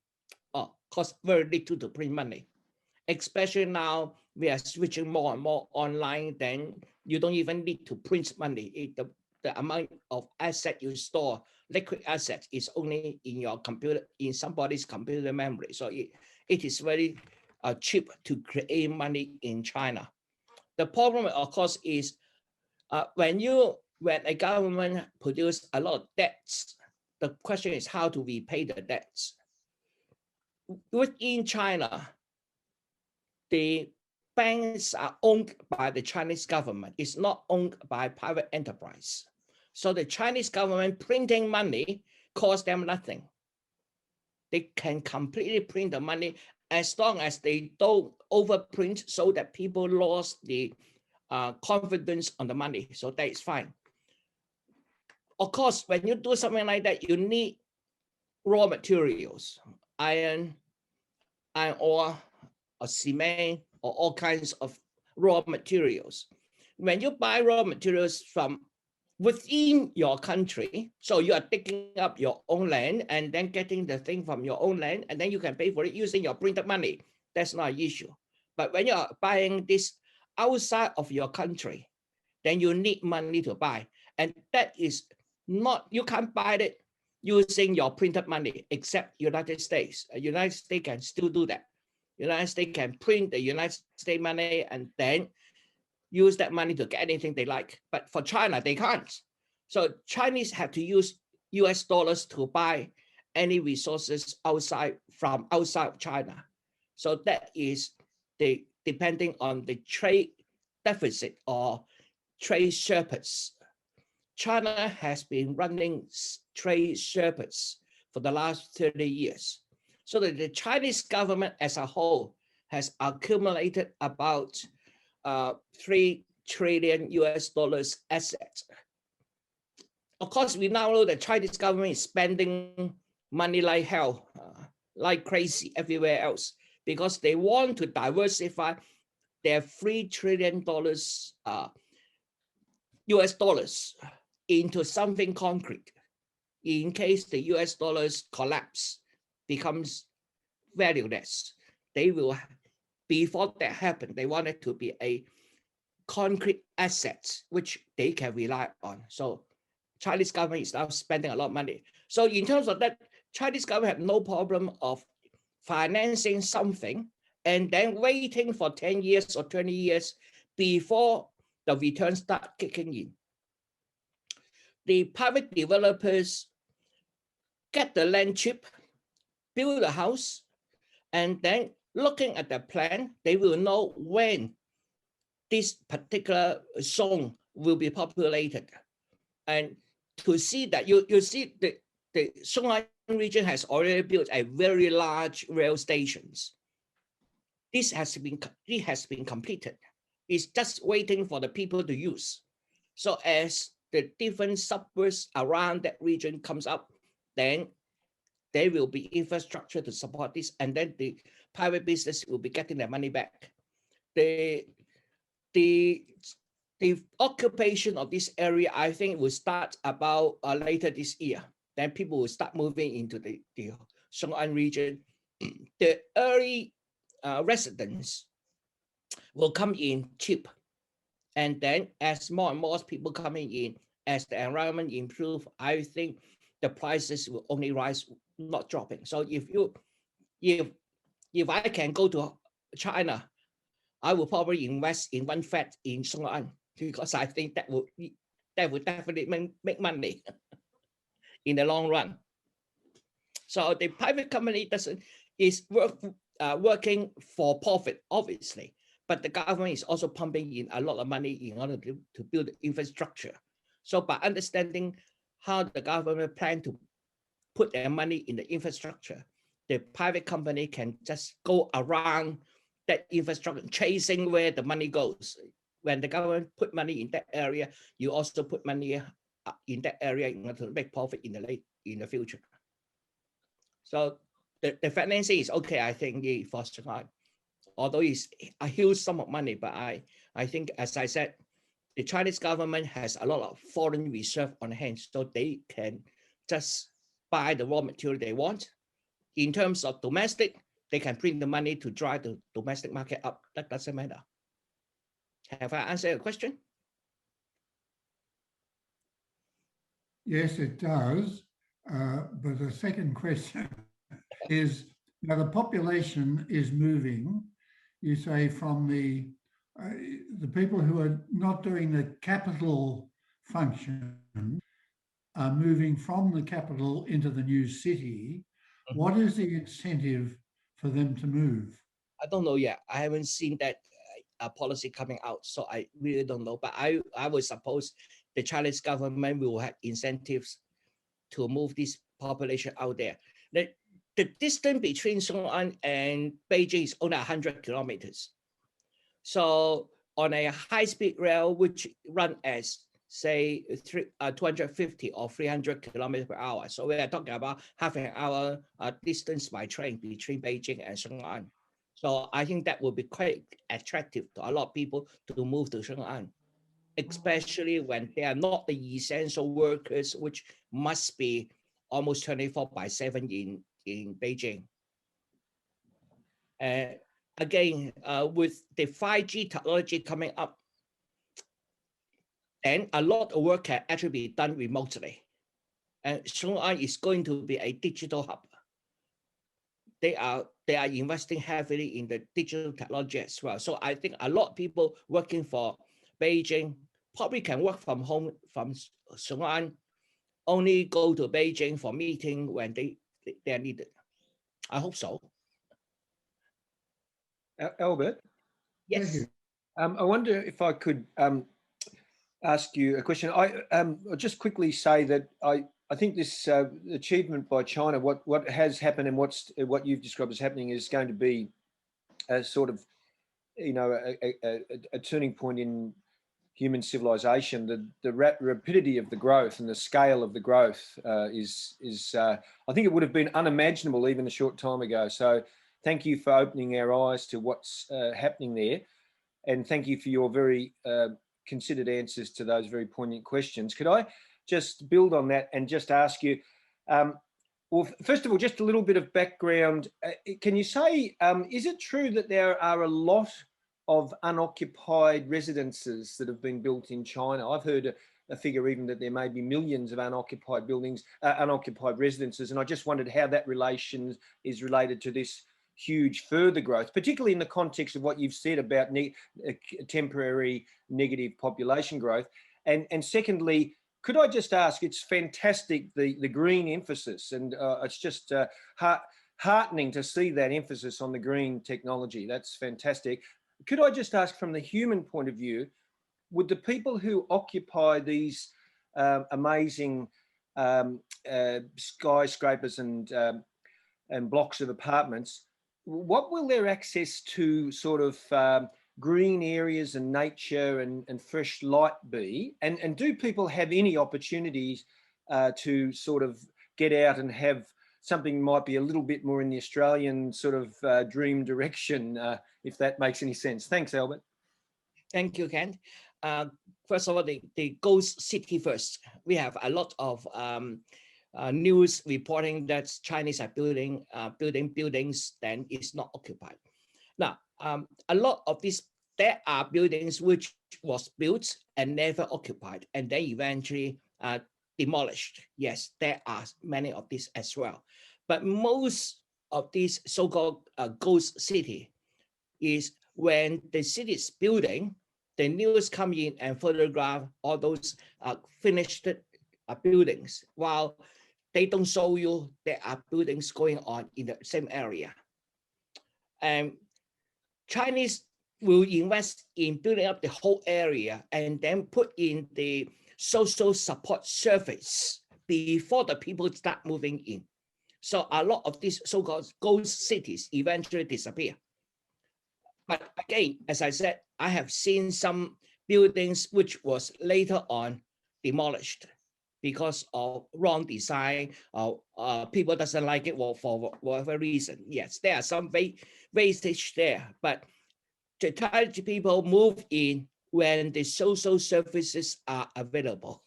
or costs very little to print money. Especially now, we are switching more and more online, then you don't even need to print money. The amount of asset you store, liquid assets, is only in your computer, in somebody's computer memory. So it is very cheap to create money in China. The problem, of course, is when a government produces a lot of debts, the question is how to repay the debts. Within China, the banks are owned by the Chinese government. It's not owned by private enterprise. So the Chinese government printing money costs them nothing. They can completely print the money as long as they don't overprint so that people lost the confidence on the money. So that is fine. Of course, when you do something like that, you need raw materials, iron ore, or cement, or all kinds of raw materials. When you buy raw materials from within your country, so you are digging up your own land and then getting the thing from your own land, and then you can pay for it using your printed money. That's not an issue. But when you are buying this outside of your country, then you need money to buy. And that is not, you can't buy it using your printed money, except United States. United States can still do that. United States can print the United States money and then use that money to get anything they like. But for China, they can't. So Chinese have to use US dollars to buy any resources from outside China. So that is depending on the trade deficit or trade surplus. China has been running trade surplus for the last 30 years. So that the Chinese government as a whole has accumulated about $3 trillion assets. Of course, we now know that Chinese government is spending money like hell, like crazy everywhere else, because they want to diversify their $3 trillion US dollars into something concrete. In case the US dollars collapse, becomes valueless, they will, before that happens, they want it to be a concrete asset which they can rely on. So Chinese government is now spending a lot of money. So in terms of that, Chinese government have no problem of financing something and then waiting for 10 years or 20 years before the returns start kicking in. The private developers get the land cheap, build a house, and then looking at the plan, they will know when this particular zone will be populated. And to see that, you see the Song'an region has already built a very large rail stations. This has been completed. It's just waiting for the people to use. So as the different suburbs around that region comes up, then there will be infrastructure to support this, and then the private business will be getting their money back. The occupation of this area, I think, will start about later this year. Then people will start moving into the Song'an region. The early residents will come in cheap. And then as more and more people coming in, as the environment improve, I think the prices will only rise, not dropping. So if I can go to China, I will probably invest in one flat in Song'an, because I think that would definitely make money in the long run. So the private company is working for profit, obviously, but the government is also pumping in a lot of money in order to build infrastructure. So by understanding how the government plan to put their money in the infrastructure, the private company can just go around that infrastructure, chasing where the money goes. When the government put money in that area, you also put money in that area in order to make profit in the future. So the financing is okay, I think, for Shanghai, although it's a huge sum of money. But I think, as I said, the Chinese government has a lot of foreign reserve on hand, so they can just buy the raw material they want. In terms of domestic, they can print the money to drive the domestic market up. That doesn't matter. Have I answered your question? Yes, it does. But the second question is, now the population is moving, you say, from the people who are not doing the capital function are moving from the capital into the new city. Mm-hmm. What is the incentive for them to move? I don't know yet. I haven't seen that policy coming out, so I really don't know. But I would suppose the Chinese government will have incentives to move this population out there. The distance between Xiong'an and Beijing is only 100 kilometers. So on a high-speed rail, which run as, say, 250 or 300 kilometers per hour. So we are talking about half an hour distance by train between Beijing and Xiong'an. So I think that will be quite attractive to a lot of people to move to Xiong'an, especially when they are not the essential workers, which must be almost 24/7 in Beijing. Again, with the 5G technology coming up, and a lot of work can actually be done remotely. And Xiong'an is going to be a digital hub. They are investing heavily in the digital technology as well. So I think a lot of people working for Beijing probably can work from home from Xiong'an, only go to Beijing for meeting when they are needed. I hope so. Albert? Yes. I wonder if I could ask you a question. I'll just quickly say that I think this achievement by China, what has happened and what you've described as happening, is going to be a sort of, a turning point in human civilization. The rapidity of the growth and the scale of the growth is I think it would have been unimaginable even a short time ago. So thank you for opening our eyes to what's happening there. And thank you for your very considered answers to those very poignant questions. Could I just build on that and just ask you, well, first of all, just a little bit of background. Can you say, is it true that there are a lot of unoccupied residences that have been built in China? I've heard a figure even that there may be millions of unoccupied buildings, unoccupied residences, and I just wondered how that relation is related to this huge further growth, particularly in the context of what you've said about temporary negative population growth. And secondly, could I just ask, it's fantastic, the green emphasis, and it's just heartening to see that emphasis on the green technology. That's fantastic. Could I just ask, from the human point of view, would the people who occupy these amazing skyscrapers and blocks of apartments, what will their access to sort of green areas and nature and fresh light be? And do people have any opportunities to sort of get out and have something might be a little bit more in the Australian sort of dream direction, if that makes any sense? Thanks, Albert. Thank you, Ken. First of all, the Ghost City first. We have a lot of news reporting that Chinese are building buildings that is not occupied. Now, a lot of these, there are buildings which was built and never occupied, and they eventually demolished. Yes, there are many of these as well. But most of these so-called ghost city is when the city is building, the news come in and photograph all those finished buildings, while they don't show you there are buildings going on in the same area. And Chinese will invest in building up the whole area and then put in the social support service before the people start moving in. So a lot of these so-called ghost cities eventually disappear. But again, as I said, I have seen some buildings which was later on demolished because of wrong design, or people doesn't like it for whatever reason. Yes, there are some wastage there, but the Chinese people move in when the social services are available.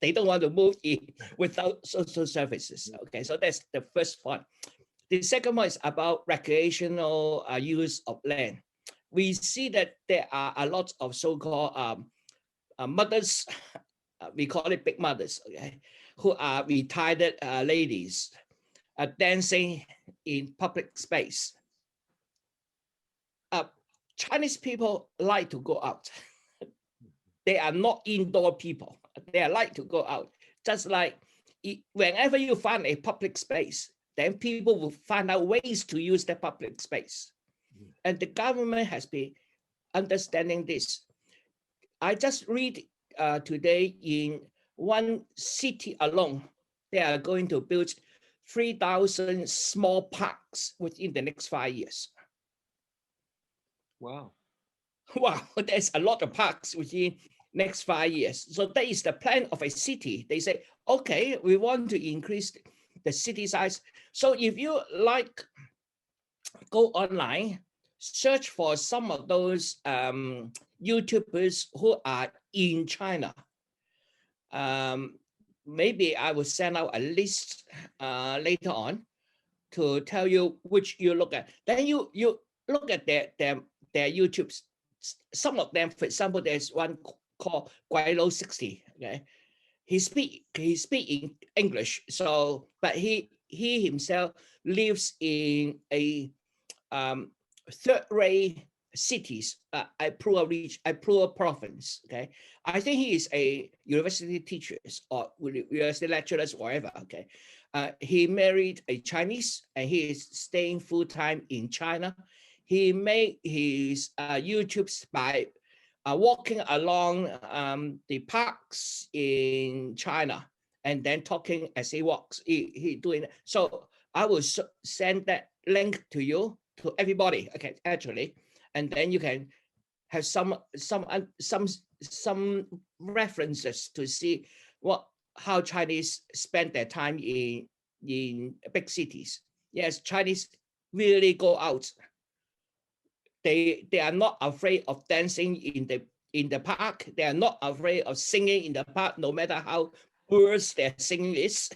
They don't want to move in without social services. Okay, so that's the first point. The second one is about recreational use of land. We see that there are a lot of so-called mothers, we call it big mothers, okay, who are retired ladies dancing in public space. Chinese people like to go out. They are not indoor people. They like to go out. Just like whenever you find a public space, then people will find out ways to use the public space. And the government has been understanding this. I just read today in one city alone, they are going to build 3,000 small parks within the next 5 years. Wow. Wow, there's a lot of parks within next 5 years. So that is the plan of a city. They say, okay, we want to increase the city size. So if you like, go online, search for some of those YouTubers who are in China. Maybe I will send out a list later on to tell you which you look at. Then you look at their YouTubes. Some of them, for example, there's one called Guilo 60. Okay, he speak in English. So, but he himself lives in a third-rate cities, a poor province. Okay, I think he is a university teacher or university lecturer, whatever. Okay, he married a Chinese and he is staying full-time in China. He made his YouTubes by walking along the parks in China and then talking as he walks. He doing it. So I will send that link to you, to everybody. Okay, actually, and then you can have some references to see how Chinese spend their time in big cities. Yes, Chinese really go out. They are not afraid of dancing in the park. They are not afraid of singing in the park, no matter how worse their singing is.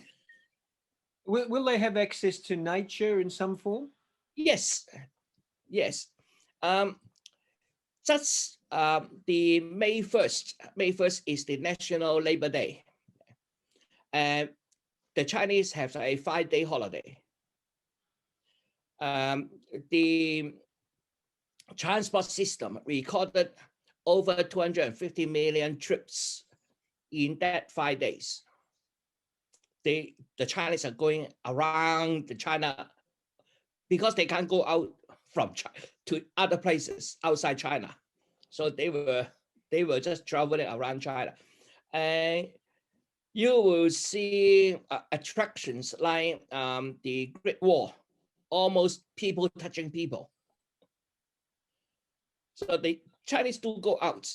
Will they have access to nature in some form? Yes, yes. Just the May 1st. May 1st is the National Labor Day. And the Chinese have a 5-day holiday. The transport system recorded over 250 million trips in that 5 days. The Chinese are going around the China because they can't go out from China to other places outside China. So they were just traveling around China. And you will see attractions like the Great Wall, almost people touching people. So the Chinese do go out.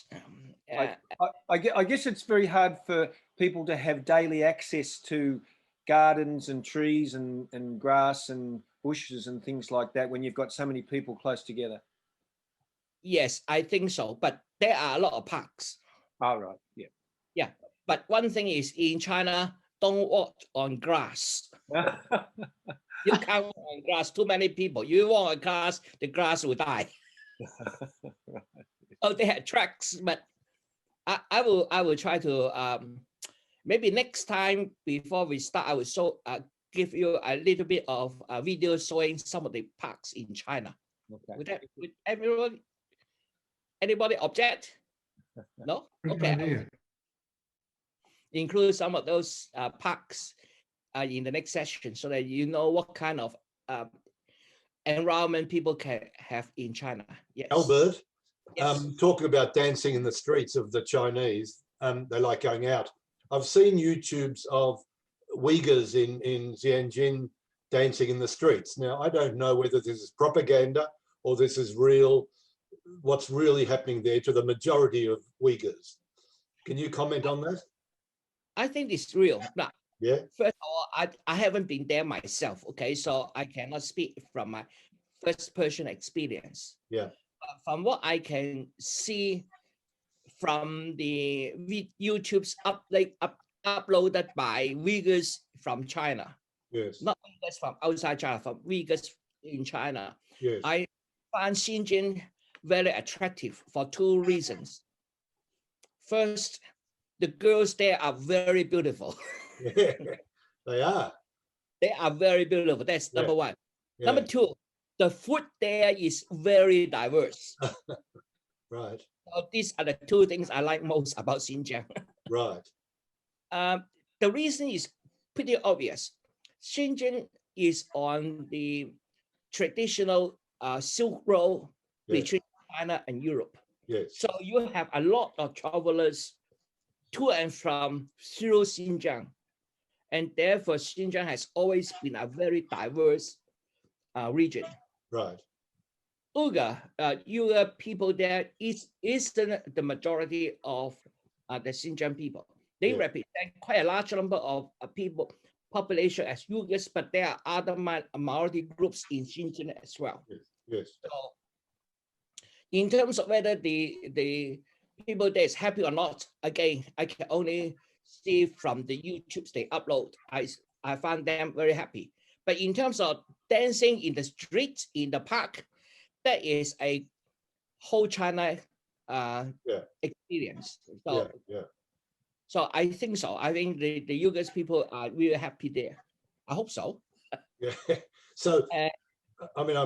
I guess it's very hard for people to have daily access to gardens and trees and grass and bushes and things like that when you've got so many people close together. Yes, I think so. But there are a lot of parks. Oh, right. Yeah. Yeah. But one thing is, in China, don't walk on grass. You can't walk on grass, too many people. You walk on grass, the grass will die. Oh, they had tracks, but I will try to maybe next time before we start, I will give you a little bit of a video showing some of the parks in China. Okay. Would anybody object? No? Okay. Idea. Include some of those parks in the next session so that you know what kind of environment people can have in China. Yes. Albert, Yes. talking about dancing in the streets of the Chinese, they like going out. I've seen YouTubes of Uyghurs in JingJinJi dancing in the streets. Now, I don't know whether this is propaganda or this is real, what's really happening there to the majority of Uyghurs. Can you comment on that? I think it's real. Now, yeah. First of all, I haven't been there myself, okay? So I cannot speak from my first-person experience. Yeah. But from what I can see from the YouTube's uploaded by Uyghurs from China. Yes. Not Uyghurs from outside China, from Uyghurs in China. Yes. I find Xinjiang very attractive for two reasons. First, the girls there are very beautiful. Yeah, they are. They are very beautiful. That's number one. Yeah. Number two, the food there is very diverse. Right. So these are the two things I like most about Xinjiang. Right. The reason is pretty obvious. Xinjiang is on the traditional Silk Road between China and Europe. Yes. So you have a lot of travelers to and from through Xinjiang. And therefore, Xinjiang has always been a very diverse region. Right. Uyghur people there isn't the majority of the Xinjiang people. They represent quite a large number of population as Uyghurs, but there are other minority groups in Xinjiang as well. Yes. Yes. So, in terms of whether the people there is happy or not, again, I can only see from the YouTubes they upload. I find them very happy. But in terms of dancing in the streets, in the park, that is a whole China experience. So, so I think so. I think the Uyghurs people are really happy there. I hope so. Yeah. So, I mean,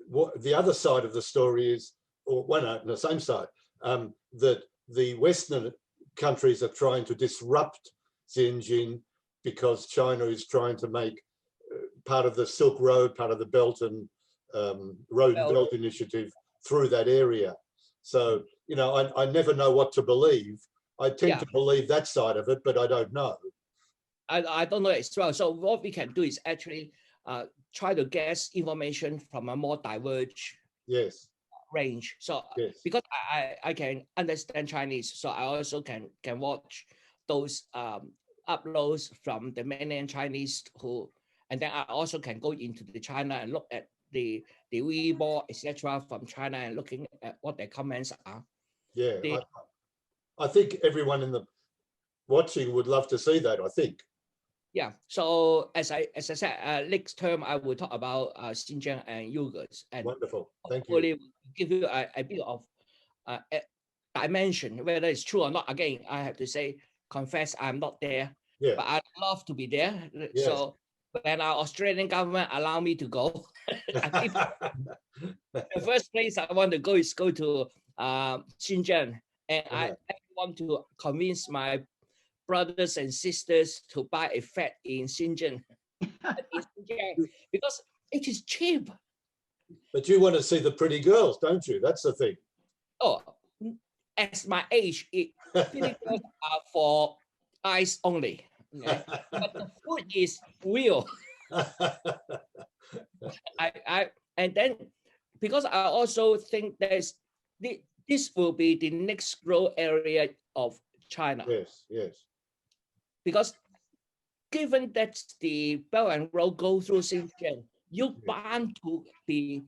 what the other side of the story is, or the same side, that the Western countries are trying to disrupt Xinjiang because China is trying to make part of the Silk Road, part of the Belt and Road and Belt Initiative through that area. So, you know, I never know what to believe. I tend to believe that side of it, but I don't know. I don't know as well. So what we can do is actually try to get information from a more diverse range. So because I can understand Chinese, so I also can watch those uploads from the mainland Chinese and then I also can go into the China and look at the Weibo, etc. from China and looking at what their comments are. Yeah, I think everyone in the watching would love to see that, I think. Yeah, so as I said, next term I will talk about Xinjiang and Uyghurs. And wonderful, thank you. Give you a bit of dimension, whether it's true or not. Again, I have to confess I'm not there, but I'd love to be there. Yes. So when our Australian government allow me to go, the first place I want to go is to Xinjiang, and I want to convince my brothers and sisters to buy a flat in Xinjiang, because it is cheap. But you want to see the pretty girls, don't you? That's the thing. Oh, at my age, pretty girls are for eyes only. Okay? But the food is real. And then because I also think this will be the next growth area of China. Yes, yes. Because given that the Belt and Road go through Xinjiang, you're bound to be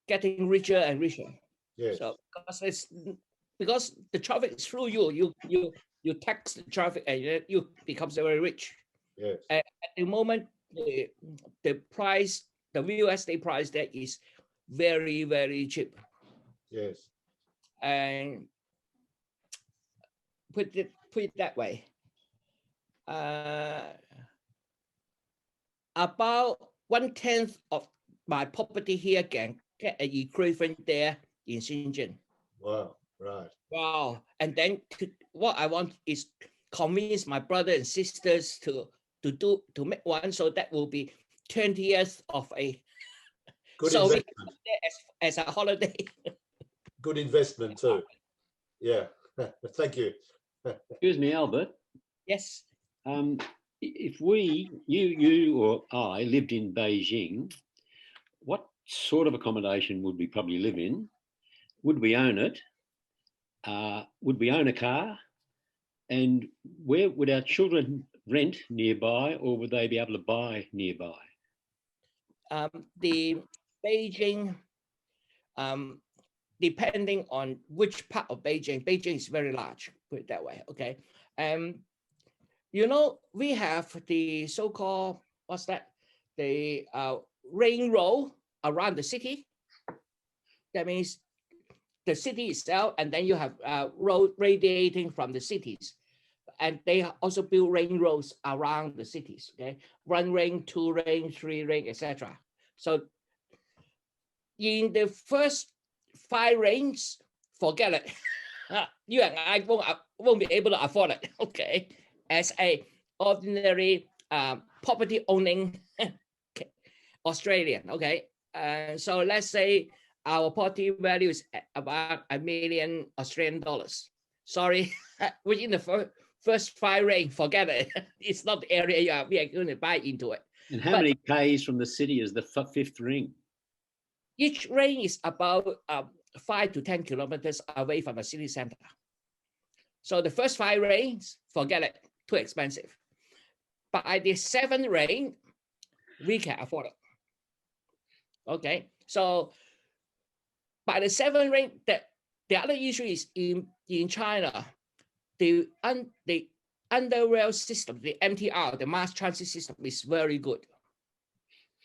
getting richer and richer. Yes. So because the traffic is through you tax the traffic and you become very rich. Yes. At the moment, the price, the real estate price there is very, very cheap. Yes. And put it that way. About 1/10 of my property here can get an equivalent there in Xinjiang. Wow, right. Wow. And then what I want is convince my brothers and sisters to to make one, so that will be 20 years of a Good so we investment. can do that as a holiday. Good investment too. Yeah. Thank you. Excuse me, Albert. Yes. If you or I lived in Beijing, what sort of accommodation would we probably live in? Would we own it? Would we own a car? And where would our children rent nearby, or would they be able to buy nearby? The Beijing, depending on which part of Beijing, Beijing is very large, put it that way, okay? You know, we have the so-called, what's that? The ring road around the city. That means the city itself, and then you have road radiating from the cities. And they also build ring roads around the cities, okay? 1 ring, 2 ring, 3 ring, etc. So in the first 5 rings, forget it. You and I won't be able to afford it, okay? As a ordinary property owning Australian, okay? So let's say our property value is about $1 million Australian dollars. Sorry, within the first 5 ring, forget it. It's not the area we are going to buy into it. And how many Ks from the city is the 5th ring? Each ring is about 5 to 10 kilometers away from the city center. So the first 5 rings, forget it, too expensive. By the 7th ring, we can afford it. Okay, so by the 7th ring, the other issue is in China, the underrail system, the MTR, the mass transit system, is very good.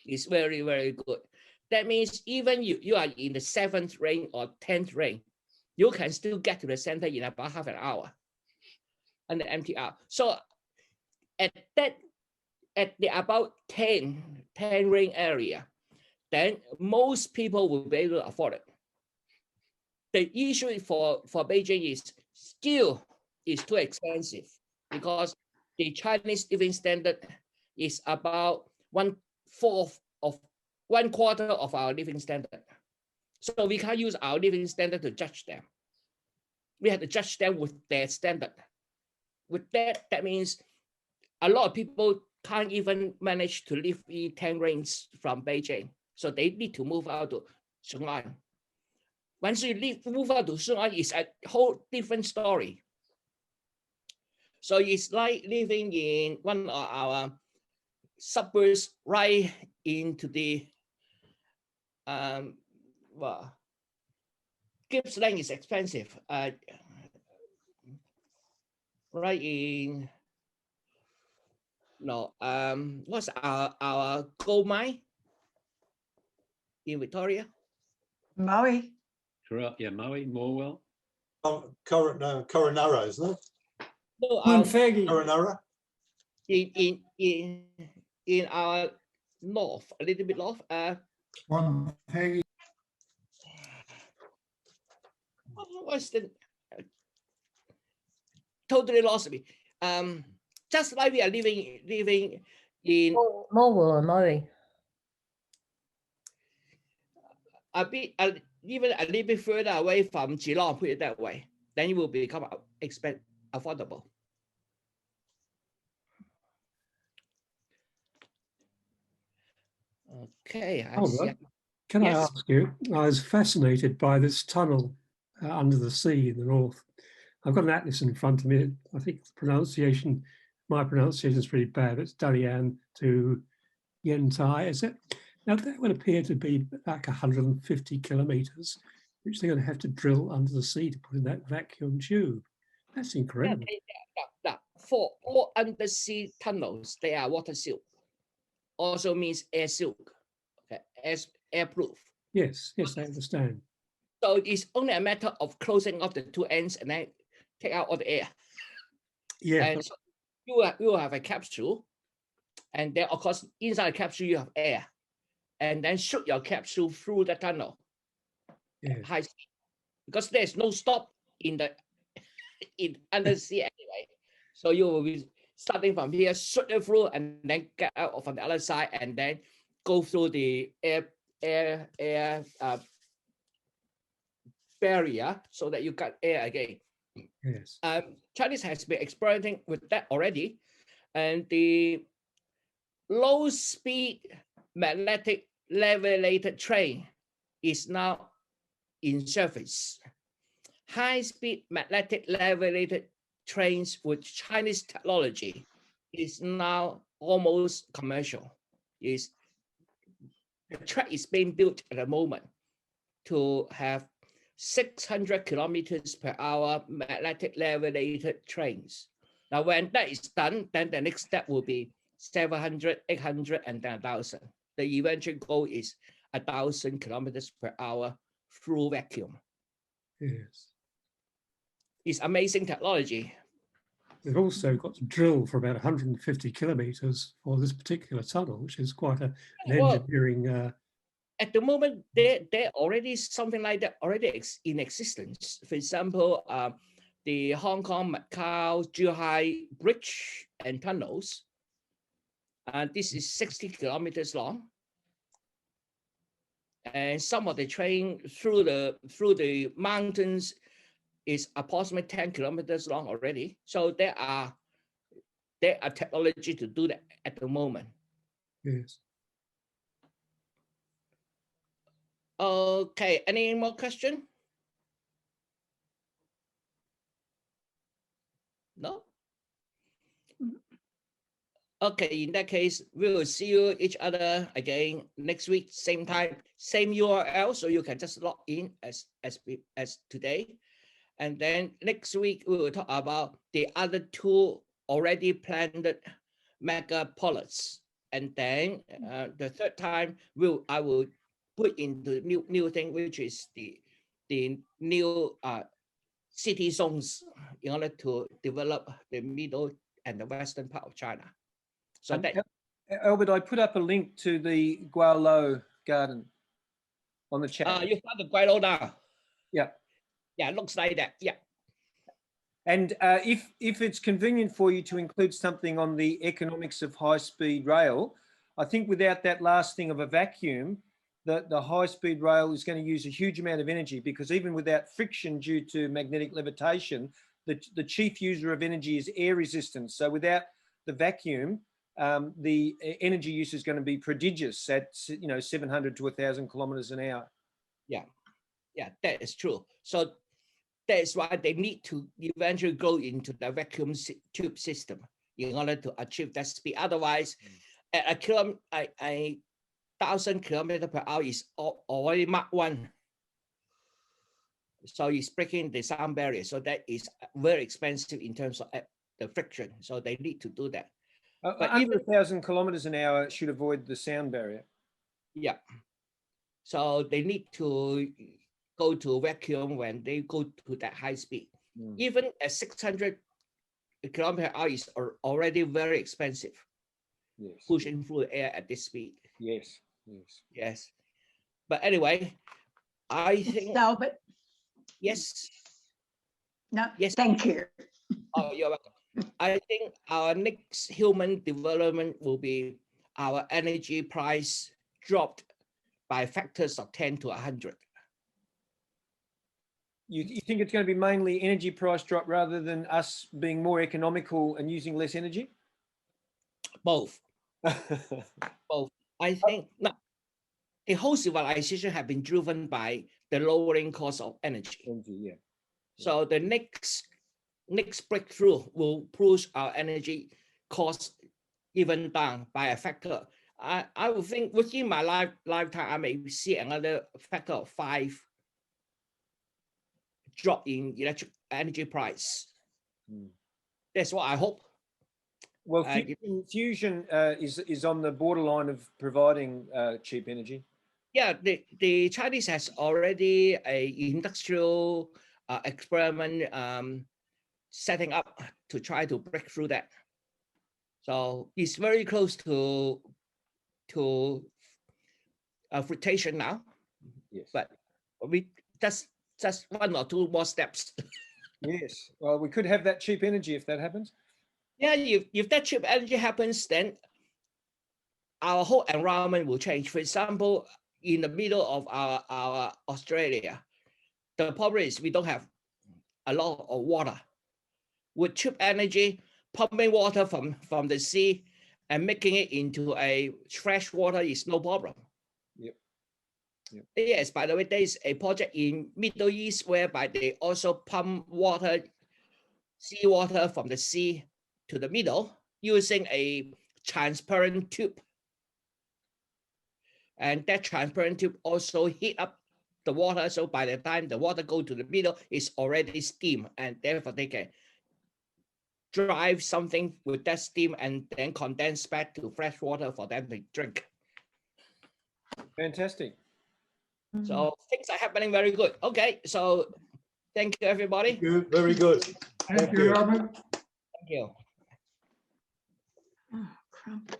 It's very, very good. That means even you are in the 7th ring or 10th ring, you can still get to the center in about half an hour on the MTR. So at the about 10 ring area, then most people will be able to afford it. The issue for Beijing is still is too expensive, because the Chinese living standard is about 1/4 of our living standard. So we can't use our living standard to judge them. We have to judge them with their standard. With that means a lot of people can't even manage to live in 10 rings from Beijing. So they need to move out to Shanghai. Once you move out to Shanghai, it's a whole different story. So it's like living in one of our suburbs right into the well, Gippsland is expensive. Right in what's our gold mine in Victoria? Maui. Yeah, Maui, Morwell. Coronara, isn't it? No, Coronara. In our north, a little bit north. What's the totally lost me. Just like we are living in Maui. even a little bit further away from Geelong, put it that way, then it will become affordable. Okay. Can I Yes. ask you? I was fascinated by this tunnel under the sea in the north. I've got an atlas in front of me. I think the my pronunciation is pretty bad. It's Dalian to Yantai, is it? Now that would appear to be like 150 kilometers, which they're going to have to drill under the sea to put in that vacuum tube. That's incredible. For all undersea tunnels, they are water sealed. Also means air sealed, okay, airproof. Yes, I understand. So it's only a matter of closing off the 2 ends and then take out all the air. Yeah. And so you will have a capsule, and then of course inside the capsule you have air, and then shoot your capsule through the tunnel. Yes. High speed, because there's no stop in undersea anyway. So you will be starting from here, shoot it through, and then get out from the other side, and then go through the air barrier so that you got air again. Yes. Chinese has been experimenting with that already, and the low speed magnetic levelated train is now in service. High speed magnetic levelated trains with Chinese technology is now almost commercial. The track is being built at the moment to have 600 kilometers per hour magnetic levelated trains. Now, when that is done, then the next step will be 700, 800, and then 1,000. The eventual goal is 1,000 kilometers per hour through vacuum. Yes. It's amazing technology. They've also got to drill for about 150 kilometers for this particular tunnel, which is quite an engineering. At the moment, they're already something like that already in existence. For example, the Hong Kong, Macau, Zhuhai bridge and tunnels. This is 60 kilometers long. And some of the train through the mountains is approximately 10 kilometers long already. So there are technology to do that at the moment. Yes. Okay, any more question? No? Okay, in that case, we will see you each other again next week, same time, same URL, so you can just log in as today. And then next week, we will talk about the other two already planned megapolis. And then the third time, I will put into new thing, which is the new city zones in order to develop the middle and the western part of China. So that, Albert, I put up a link to the Gualo garden on the chat. you found the Gualo now? Yeah. Yeah, it looks like that. Yeah. And if it's convenient for you to include something on the economics of high-speed rail, I think without that last thing of a vacuum, the high-speed rail is going to use a huge amount of energy, because even without friction due to magnetic levitation, the chief user of energy is air resistance. So without the vacuum, the energy use is going to be prodigious at 700 to 1,000 kilometers an hour. Yeah, that is true. So that's why they need to eventually go into the vacuum tube system in order to achieve that speed. Otherwise, a 1,000 kilometers per hour is already Mach 1. So it's breaking the sound barrier. So that is very expensive in terms of the friction. So they need to do that. But under 1,000 kilometers an hour should avoid the sound barrier. Yeah. So they need to go to vacuum when they go to that high speed. Even at 600 kilometers per hour is already very expensive. Yes. Pushing through air at this speed. Yes. Yes. But anyway, I think. Albert. Yes. No. Yes. Thank you. Oh, you're welcome. I think our next human development will be our energy price dropped by factors of 10 to 100. You think it's going to be mainly energy price drop rather than us being more economical and using less energy? Both. Both. I think the whole civilization have been driven by the lowering cost of energy. Yeah. So the next breakthrough will push our energy cost even down by a factor. I would think within my lifetime, I may see another factor of 5 drop in electric energy price. That's what I hope. Well, fusion is on the borderline of providing cheap energy. Yeah, the Chinese has already a industrial experiment setting up to try to break through that. So it's very close to fruition now. Yes. But we just 1 or 2 more steps. Yes. Well, we could have that cheap energy if that happens. Yeah, if that cheap energy happens, then our whole environment will change. For example, in the middle of our Australia, the problem is we don't have a lot of water. With cheap energy, pumping water from the sea and making it into a fresh water is no problem. Yep. Yes, by the way, there is a project in Middle East whereby they also pump water, seawater from the sea to the middle using a transparent tube. And that transparent tube also heat up the water. So by the time the water go to the middle, it's already steam, and therefore they can drive something with that steam and then condense back to fresh water for them to drink. Fantastic. So things are happening very good. Okay, so thank you, everybody. Thank you. Very good. Thank you, Robert. Thank you. Oh, crap.